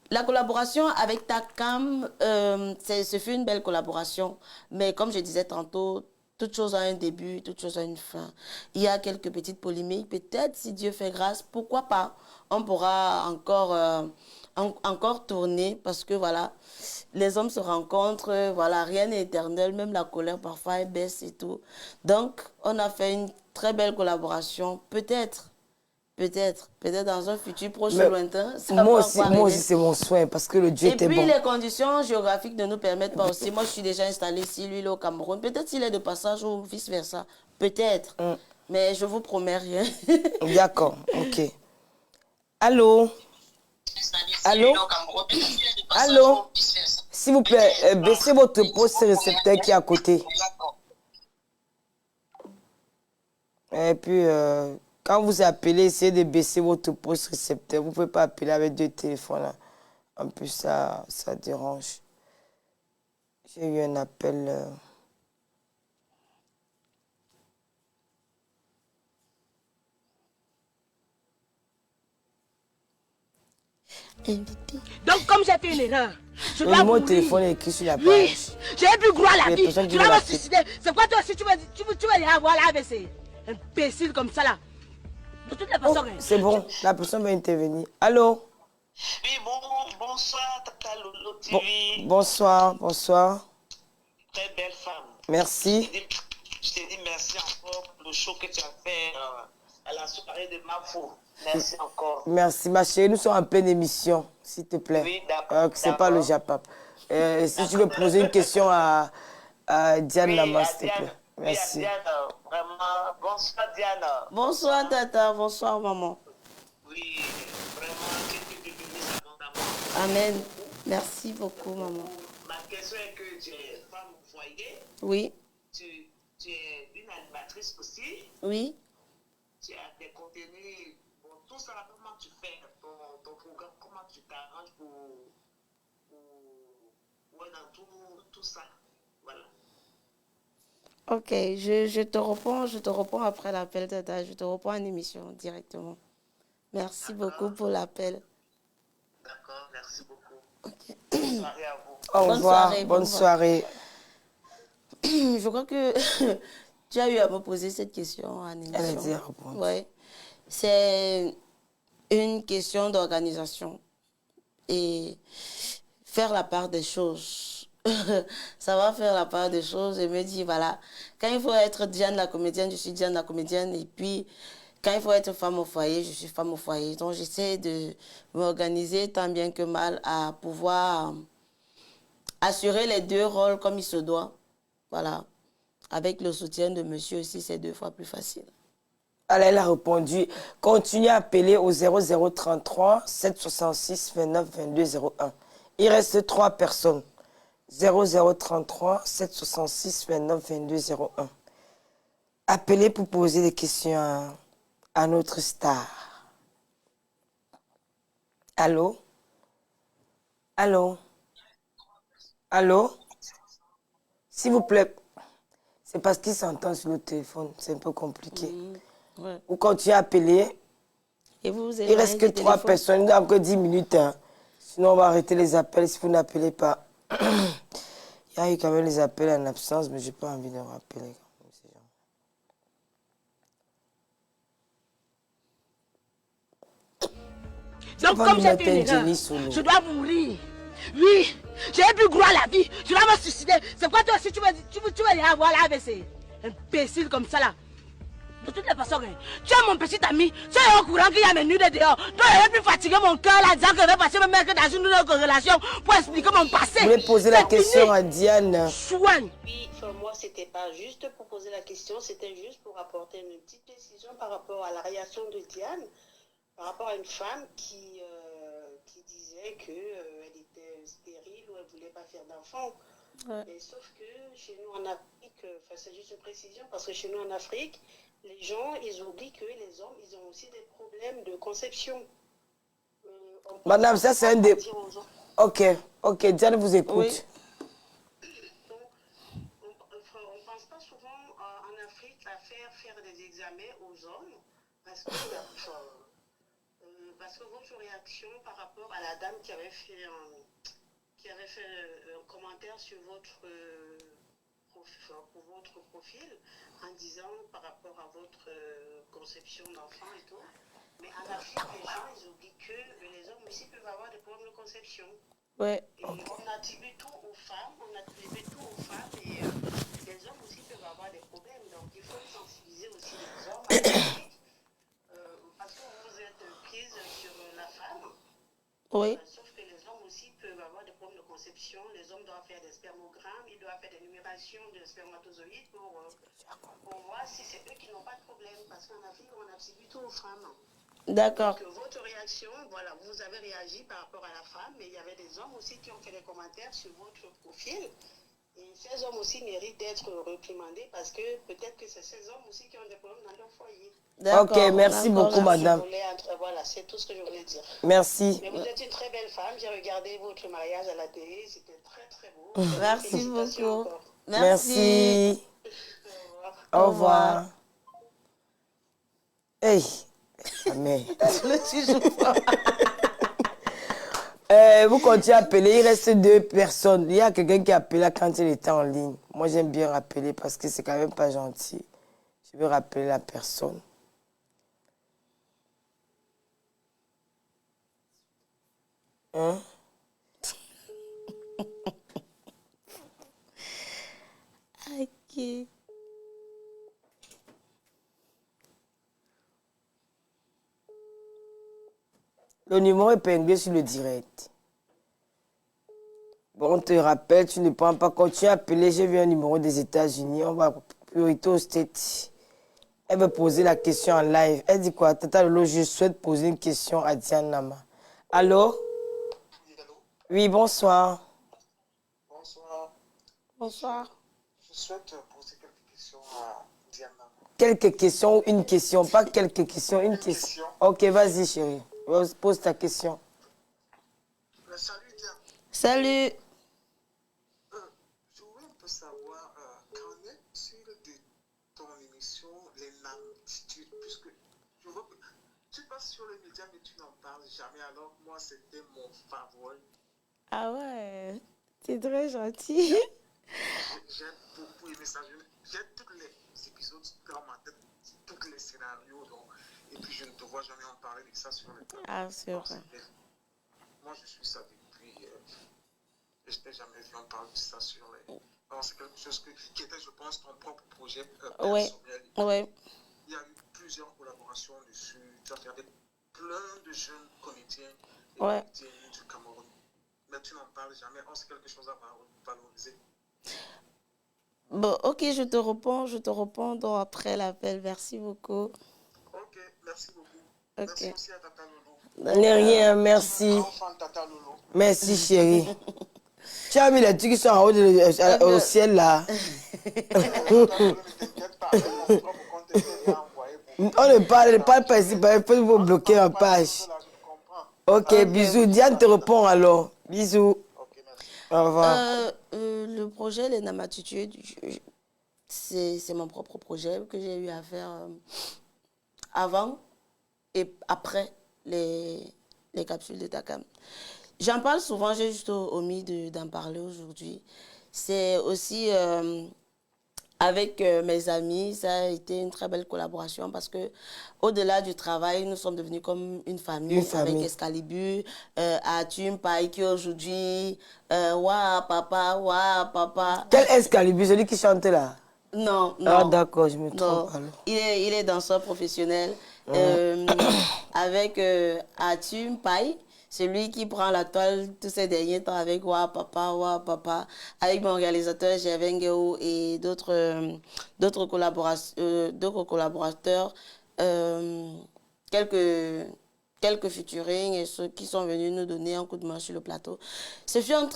la collaboration avec Takam, ce fut une belle collaboration. Mais comme je disais tantôt, toute chose a un début, toute chose a une fin. Il y a quelques petites polémiques. Peut-être, si Dieu fait grâce, pourquoi pas, on pourra encore tourner, parce que voilà, les hommes se rencontrent, voilà, rien n'est éternel, même la colère parfois elle baisse et tout. Donc, on a fait une très belle collaboration, peut-être dans un futur proche ou lointain. Moi aussi, c'est mon souhait, parce que le Dieu était bon. Et puis, les conditions géographiques ne nous permettent pas aussi. Moi, je suis déjà installée ici, lui, il est au Cameroun. Peut-être s'il est de passage ou vice-versa. Peut-être. Mais je vous promets rien. D'accord, ok. Allô? Allô? Allô? S'il vous plaît, baissez votre poste récepteur qui est à côté. Et puis, quand vous appelez, essayez de baisser votre poste récepteur. Vous ne pouvez pas appeler avec 2 téléphones. Hein. En plus, ça dérange. J'ai eu un appel... Invité. Donc, comme j'ai fait une erreur, je dois mon téléphone est écrit sur la page. Oui, j'ai plus gros à la vie. Tu vas me suicider. C'est quoi toi aussi tu vas aller avoir la AVC? Imbécile comme ça là. De toutes les façons. C'est bon, la personne va intervenir. Allô? Oui, bonsoir, Tata Lolo TV. Bonsoir. Très belle femme. Merci. Je te dis merci encore pour le show que tu as fait à la soirée de Mafou. Merci encore. Merci, ma chérie. Nous sommes en pleine émission, s'il te plaît. Oui, d'accord. C'est pas le Japap. Si tu veux poser une question à Diane Lama, s'il te plaît. Merci. Oui, à Diane, vraiment. Bonsoir, Diane. Bonsoir, Tata. Bonsoir, maman. Oui, vraiment. Amen. Merci beaucoup, maman. Ma question est que tu es femme au foyer. Oui. Tu es une animatrice aussi. Oui. Tu as des contenus. Bon, tout ça, comment tu fais ton programme, comment tu t'arranges pour dans tout ça. Voilà. Ok, je te réponds après l'appel, Tata. Je te réponds en émission directement. Merci beaucoup pour l'appel. D'accord, merci beaucoup. Okay. Bonne soirée à vous. Au revoir, bonne soirée. Je crois que tu as eu à me poser cette question en émission. Elle a dit à répondre. Ouais. C'est une question d'organisation et faire la part des choses. Ça va faire la part des choses et me dire, voilà, quand il faut être Diane la comédienne, je suis Diane la comédienne, et puis quand il faut être femme au foyer, je suis femme au foyer. Donc j'essaie de m'organiser tant bien que mal à pouvoir assurer les deux rôles comme il se doit. Voilà. Avec le soutien de monsieur aussi, c'est 2 fois plus facile. Alors, elle a répondu. Continuez à appeler au 0033 766 29 22 01. Il reste 3 personnes. 0033 766 29 22 01. Appelez pour poser des questions à notre star. Allô? Allô? Allô? S'il vous plaît. C'est parce qu'il s'entend sur le téléphone. C'est un peu compliqué. Ouais. Vous continuez à appeler. Et vous Il reste que 3 personnes. Il n'y a encore 10 minutes. Hein. Sinon, on va arrêter les appels si vous n'appelez pas. Il y a eu quand même les appels en absence, mais je n'ai pas envie de rappeler. Donc, comme j'ai fait une erreur, je dois mourir. Oui, j'ai plus droit à la vie. Je dois me suicider. C'est quoi toi, si tu veux avoir la AVC? Imbécile comme ça là. De toutes les façons, tu es mon petit ami. Tu es au courant qu'il y a mes nuits de dehors. Toi, il plus fatigué mon cœur là, disant que je vais passer me mettre dans une autre relation pour expliquer mon passé. Vous voulez poser la question à Diane? Soigne. Oui, moi, c'était pas juste pour poser la question, c'était juste pour apporter une petite précision par rapport à la réaction de Diane, par rapport à une femme qui disait qu'elle était stérile ou elle ne voulait pas faire d'enfant. Ouais. Sauf que chez nous en Afrique, c'est juste une précision, parce que chez nous en Afrique, les gens, ils oublient que les hommes, ils ont aussi des problèmes de conception. Madame, ça c'est un des... Ok, Diane vous écoute. Oui. On ne pense pas souvent en Afrique à faire des examens aux hommes, parce que votre réaction par rapport à la dame qui avait fait un commentaire sur votre profil en disant par rapport à votre conception d'enfant et tout. Mais en Afrique, les gens, ils oublient que les hommes aussi peuvent avoir des problèmes de conception. Ouais. Et on attribue tout aux femmes, et les hommes aussi peuvent avoir des problèmes. Donc il faut sensibiliser aussi les hommes à l'Afrique, parce que vous êtes prise sur la femme. Oui. Sauf que les hommes aussi peuvent avoir des problèmes de conception. Les hommes doivent faire des spermogrammes, ils doivent faire des numérations de spermatozoïdes pour voir si c'est eux qui n'ont pas de problème. Parce qu'en Afrique, on attribue tout aux femmes. D'accord. Donc, votre réaction, voilà, vous avez réagi par rapport à la femme, mais il y avait des hommes aussi qui ont fait des commentaires sur votre profil. Et ces hommes aussi méritent d'être réprimandés parce que peut-être que c'est ces hommes aussi qui ont des problèmes dans leur foyer. Ok, merci beaucoup, madame. Voilà, c'est tout ce que je voulais dire. Merci. Mais vous êtes une très belle femme. J'ai regardé votre mariage à la télé. C'était très, très beau. Merci beaucoup. Encore. Merci. Au revoir. Hey. Amen. Vous continuez à appeler, il reste 2 personnes. Il y a quelqu'un qui a appelé quand il était en ligne. Moi, j'aime bien rappeler parce que c'est quand même pas gentil. Je veux rappeler la personne. Hein? Ok. Le numéro est épinglé sur le direct. Bon, on te rappelle, tu ne prends pas. Continue à appeler. J'ai vu un numéro des États-Unis. On va priorité au State. Elle veut poser la question en live. Elle dit quoi? Tata Lolo, je souhaite poser une question à Diane Nama. Allô? Oui, bonsoir. Bonsoir. Bonsoir. Je souhaite poser quelques questions à Diana. Quelques questions ou une question? Pas quelques questions, une question. Ok, vas-y, chérie. Pose ta question. Salut, Diana. Salut. Je voulais un peu savoir, qu'en est-il de ton émission, Les Namtitudes, puisque je vois que tu passes sur les médias, mais tu n'en parles jamais, alors moi, c'était mon favori. Ah ouais, c'est très gentil. J'ai beaucoup aimé ça. J'ai tous les épisodes dans ma tête, tous les scénarios, donc, et puis je ne te vois jamais en parler de ça sur le plateau. Ah, c'est vrai. Moi, je suis ça depuis... je t'ai jamais vu en parler de ça sur les... Alors, c'est quelque chose qui était, je pense, ton propre projet personnel. Ouais. Il y a eu plusieurs collaborations dessus. Tu as fait avec plein de jeunes comédiens et comédiennes du Cameroun. Mais tu n'en parles jamais. Oh, c'est quelque chose à valoriser. Bon, ok, je te réponds donc après l'appel. Merci beaucoup. Ok, merci beaucoup. Ok. Merci aussi à Tata Lolo. N'est rien, merci. Enfant Tata Lolo. Merci, chérie. Tu as mis les trucs qui sont en haut au ciel, là. On ne parle pas ici, il faut vous bloquer en page. Ok, bisous. Diane te répond alors. Bisous. Au revoir. Le projet Les Namatitudes, c'est mon propre projet que j'ai eu à faire avant et après les capsules de Takam. J'en parle souvent, j'ai juste omis d'en parler aujourd'hui. C'est aussi avec mes amis, ça a été une très belle collaboration parce que au-delà du travail, nous sommes devenus comme une famille. Avec Excalibur, Atum, Pai qui aujourd'hui, Wa papa. Quel Excalibur, celui qui chante là? Non. Ah d'accord, je me trompe alors. Il est danseur professionnel. Avec Atum, Pai. C'est lui qui prend la toile tous ces derniers temps avec Wa Papa. Avec mon réalisateur Gervengeo et d'autres collaborateurs. Quelques featuring et ceux qui sont venus nous donner un coup de main sur le plateau. Ce fut une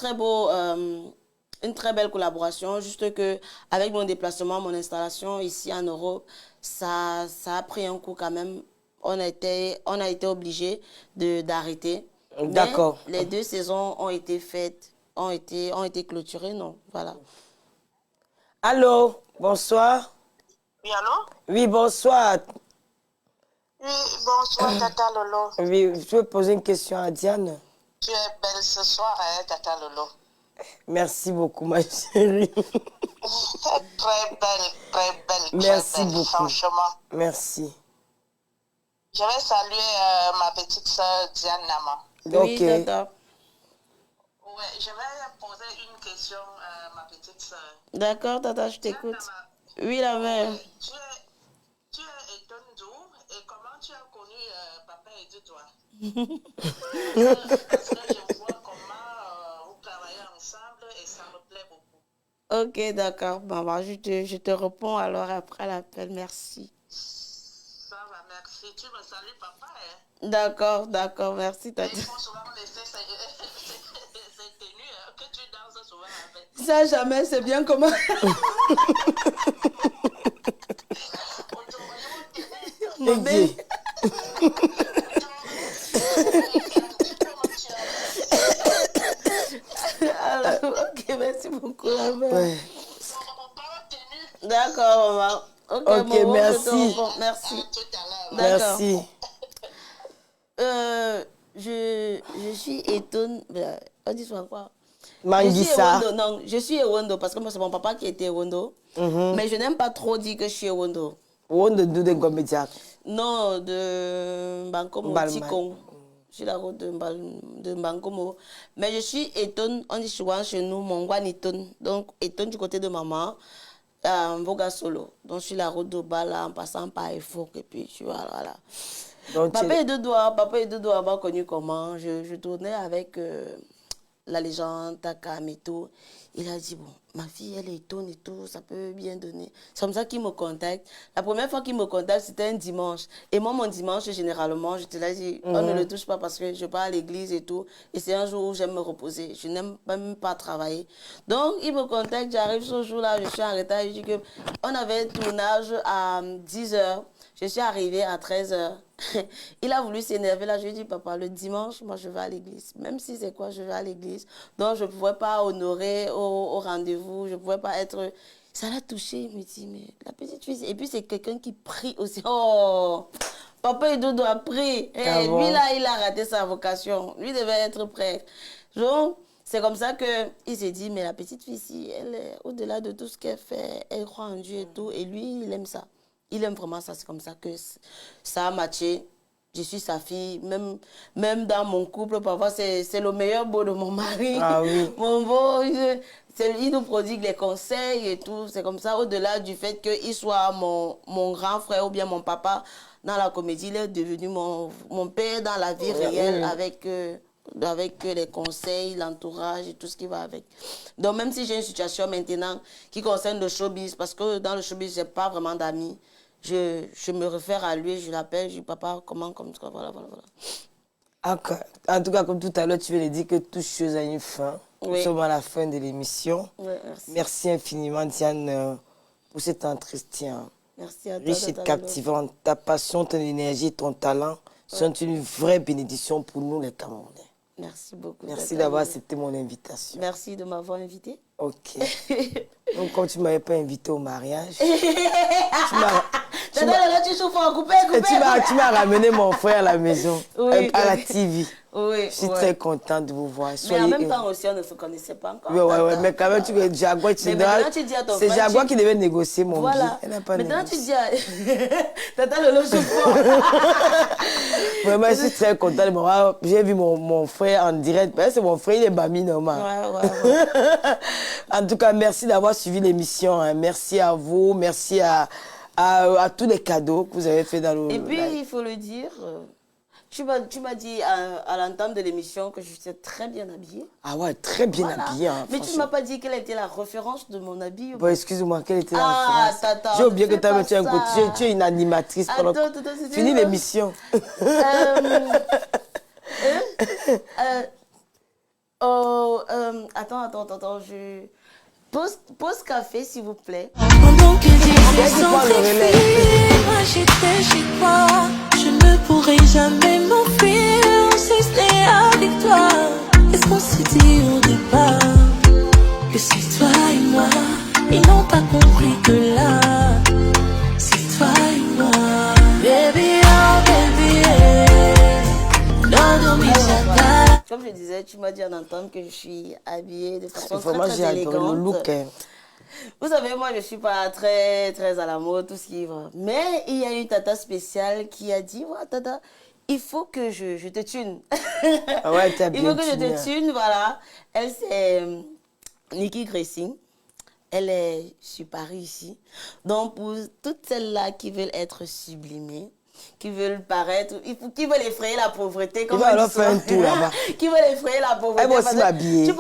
très belle collaboration. Juste que avec mon déplacement, mon installation ici en Europe, ça a pris un coup quand même. On a été obligé d'arrêter. D'accord. Les 2 saisons ont été faites, ont été clôturées, non? Voilà. Allô, bonsoir. Oui, allô? Oui, bonsoir. Oui, bonsoir, Tata Lolo. Oui, je veux poser une question à Diane. Tu es belle ce soir, hein, Tata Lolo? Merci beaucoup, ma chérie. Très belle. Merci beaucoup. Franchement. Merci. Je vais saluer ma petite soeur Diane Nama. Oui, Tata. Ouais, je vais poser une question à ma petite soeur. D'accord, Tata, je t'écoute. Oui, la mère. Tu es Etondou et comment tu as connu Papa et toi? Parce que je vois comment vous travaillez ensemble et ça me plaît beaucoup. Ok, d'accord. Maman, je te réponds alors après l'appel. Merci. Ça va, merci. Tu me salues, papa, hein? D'accord, merci, Tata. Il faut souvent laisser ces tenues que tu danses souvent avec. Ça, jamais, c'est bien comment. Alors, ok, merci beaucoup, la mère. Ouais. D'accord, maman. Ok, maman, merci. Merci. Merci. Je suis étonnée. On dit soit quoi? Manguissa. Je suis Ewondo parce que moi, c'est mon papa qui était Ewondo. Mais je n'aime pas trop dire que je suis Ewondo. Ewondo de Ngomédiak? Non, de Bankomo, Tikon. Je suis la route de Bankomo. Mais je suis Eton, on dit souvent chez nous, Mongwan Eton. Donc, Eton du côté de maman, Mboga Solo. Donc, je suis la route de Bala en passant par Efok. Et puis, tu vois, voilà. Donc, papa et deux doigts, m'a connu comment? Je tournais avec la légende, Takam et tout. Il a dit, bon, ma fille, elle est étonne et tout, ça peut bien donner. C'est comme ça qu'il me contacte. La première fois qu'il me contacte, c'était un dimanche. Et moi, mon dimanche, généralement, je te l'ai dit, on ne le touche pas parce que je pars à l'église et tout. Et c'est un jour où j'aime me reposer. Je n'aime même pas travailler. Donc, il me contacte, j'arrive ce jour-là, je suis en retard. Je dis qu'on avait un tournage à 10h. Je suis arrivée à 13h. Il a voulu s'énerver. Là, je lui ai dit, papa, le dimanche, moi, je vais à l'église. Même si c'est quoi, je vais à l'église. Donc, je ne pouvais pas honorer au rendez-vous. Je ne pouvais pas être... Ça l'a touché. Il me dit, mais la petite fille... Et puis, c'est quelqu'un qui prie aussi. Oh, papa Edo doit prier. Lui, là, il a raté sa vocation. Lui devait être prêtre. Donc, c'est comme ça qu'il s'est dit, mais la petite fille, si elle est au-delà de tout ce qu'elle fait, elle croit en Dieu et tout. Et lui, il aime ça. Il aime vraiment ça, c'est comme ça que ça a matché. Je suis sa fille, même dans mon couple, parfois c'est le meilleur beau de mon mari. Ah oui. Mon beau, il nous prodigue les conseils et tout. C'est comme ça, au-delà du fait qu'il soit mon grand frère ou bien mon papa dans la comédie, il est devenu mon père dans la vie réelle avec les conseils, l'entourage et tout ce qui va avec. Donc même si j'ai une situation maintenant qui concerne le showbiz, parce que dans le showbiz, je n'ai pas vraiment d'amis, je me réfère à lui, je l'appelle, je dis papa, comment, comme ça, voilà. En tout cas, comme tout à l'heure, tu viens de dire que toute chose a une fin. Oui. Nous sommes à la fin de l'émission. Oui, merci. Merci infiniment, Diane, pour cet entretien. Merci à toi. Riche et captivant. Ta passion, ton énergie, ton talent sont une vraie bénédiction pour nous, les Camerounais. Merci beaucoup. Merci d'avoir accepté mon invitation. Merci de m'avoir invité. Ok. Donc, comme tu ne m'avais pas invité au mariage, tu m'as ramené mon frère à la maison, oui, à la TV. Oui, je suis très contente de vous voir. Mais en même temps aussi, on ne se connaissait pas encore. Oui, mais quand même, tu es Jaguar, c'est Jaguar qui devait négocier mon billet. Elle n'a pas maintenant, négocié. tu dis à... T'attends le logement. Vraiment, je suis très contente de me voir. J'ai vu mon frère en direct. C'est mon frère, il est Bami normal. Ouais. En tout cas, merci d'avoir suivi l'émission. Merci à vous. Merci à tous les cadeaux que vous avez fait dans le... Et puis, il faut le dire... Tu m'as dit à l'entame de l'émission que je suis très bien habillée. Ah ouais, très bien habillée. Hein, mais tu ne m'as pas dit quelle était la référence de mon habit. Bon, excuse-moi, quelle était la référence? J'ai oublié que tu es une animatrice. Attends, fini l'émission. Attends, je... Pause café, s'il vous plaît. Pendant que Dieu s'entrifie, moi j'étais chez toi. Je ne pourrai jamais m'enfuir si ce n'est avec toi. Est-ce qu'on s'est dit au départ que c'est toi et moi? Ils n'ont pas compris que là, c'est toi et moi. Baby, oh baby, yeah. Comme je disais, tu m'as dit en entendre que je suis habillée de façon vraiment, très élégante. Le look, hein. Vous savez, moi, je ne suis pas très à la mode, tout ce qui va. Mais il y a une tata spéciale qui a dit, ouais, tata, il faut que je te tune. Ah ouais, t'as bien. Il faut que je te tune, voilà. Elle, c'est Nikki Gressing. Elle est sur Paris ici. Donc, pour toutes celles-là qui veulent être sublimées, qui veulent paraître, qui veulent effrayer la pauvreté. Ils vont alors faire un tour là-bas. Qui veulent effrayer la pauvreté. Elle va aussi m'habiller.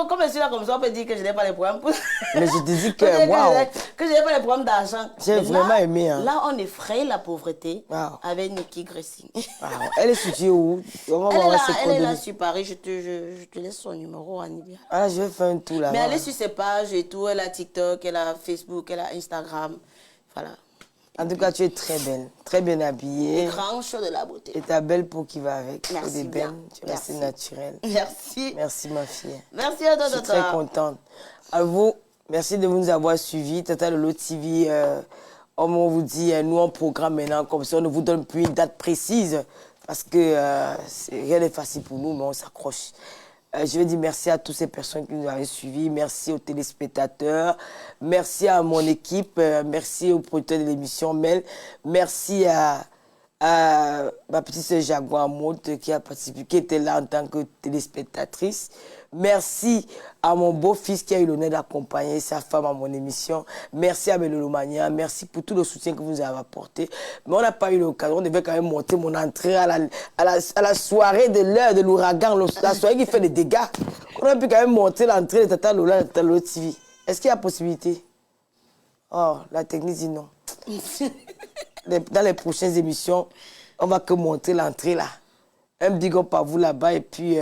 Comme je suis là comme ça, on peut dire que je n'ai pas les problèmes. Mais je te dis que, waouh. Que je n'ai pas les problèmes d'argent. J'ai vraiment aimé. Hein. Là, on effraie la pauvreté avec Nikki Gressing. Elle est située où? Elle est là sur Paris. Je te laisse son numéro, Anibia. Ah, je vais faire un tour là-bas. Mais elle est sur ses pages et tout. Elle a TikTok, elle a Facebook, elle a Instagram. Voilà. En tout cas, tu es très belle, très bien habillée. Et grand show de la beauté. Et ta belle peau qui va avec. Merci bien. Tu restes naturelle. Merci. Merci ma fille. Merci à toi, Je suis très contente. À vous, merci de nous avoir suivis. Tata Lolo TV, on vous dit, nous on programme maintenant comme ça. On ne vous donne plus une date précise parce que rien n'est facile pour nous, mais on s'accroche. Je veux dire merci à toutes ces personnes qui nous avaient suivis. Merci aux téléspectateurs. Merci à mon équipe. Merci au producteur de l'émission Mel. Merci à ma petite sœur Jaguar Mout qui a participé, qui était là en tant que téléspectatrice. Merci à mon beau-fils qui a eu l'honneur d'accompagner sa femme à mon émission. Merci à Belolomania. Merci pour tout le soutien que vous nous avez apporté. Mais on n'a pas eu l'occasion. On devait quand même monter mon entrée à la soirée de l'heure de l'ouragan, la soirée qui fait des dégâts. On a pu quand même monter l'entrée de Tata Lola et Tata Lola TV. Est-ce qu'il y a possibilité? Oh, la technique dit non. Dans les prochaines émissions, on va que monter l'entrée là. Un big up à vous là-bas et puis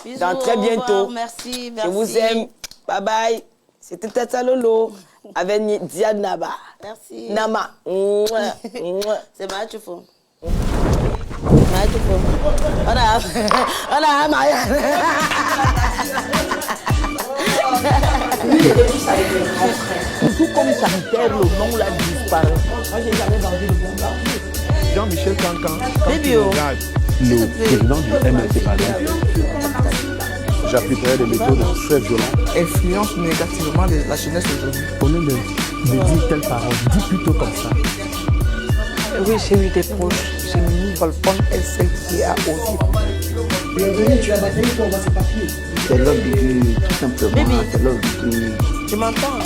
bisous, dans très bientôt. Revoir, merci. Je vous aime. Bye bye. C'était Tata Lolo avec Diane Naba. Merci. Nama. C'est Matchoufou. Matchoufou. Voilà, Maya. Tout comme sanitaire, le nom l'a disparu. Moi, j'ai jamais vendu le bon blanc. Jean-Michel Cancan, quand tu Bébé, regardes, Le président du MLC, par exemple, j'appliquerai des méthodes très violentes. Influence négativement la jeunesse aujourd'hui. au lieu de dire telle parole, dis plutôt comme ça. Oui, j'ai eu des proches. J'ai mis Volpon et celle qui a osé. Bienvenue, tu as battu pour avoir ses papiers. C'est l'homme du Dieu, tout simplement. Bébé. C'est l'homme du Dieu. Tu m'entends?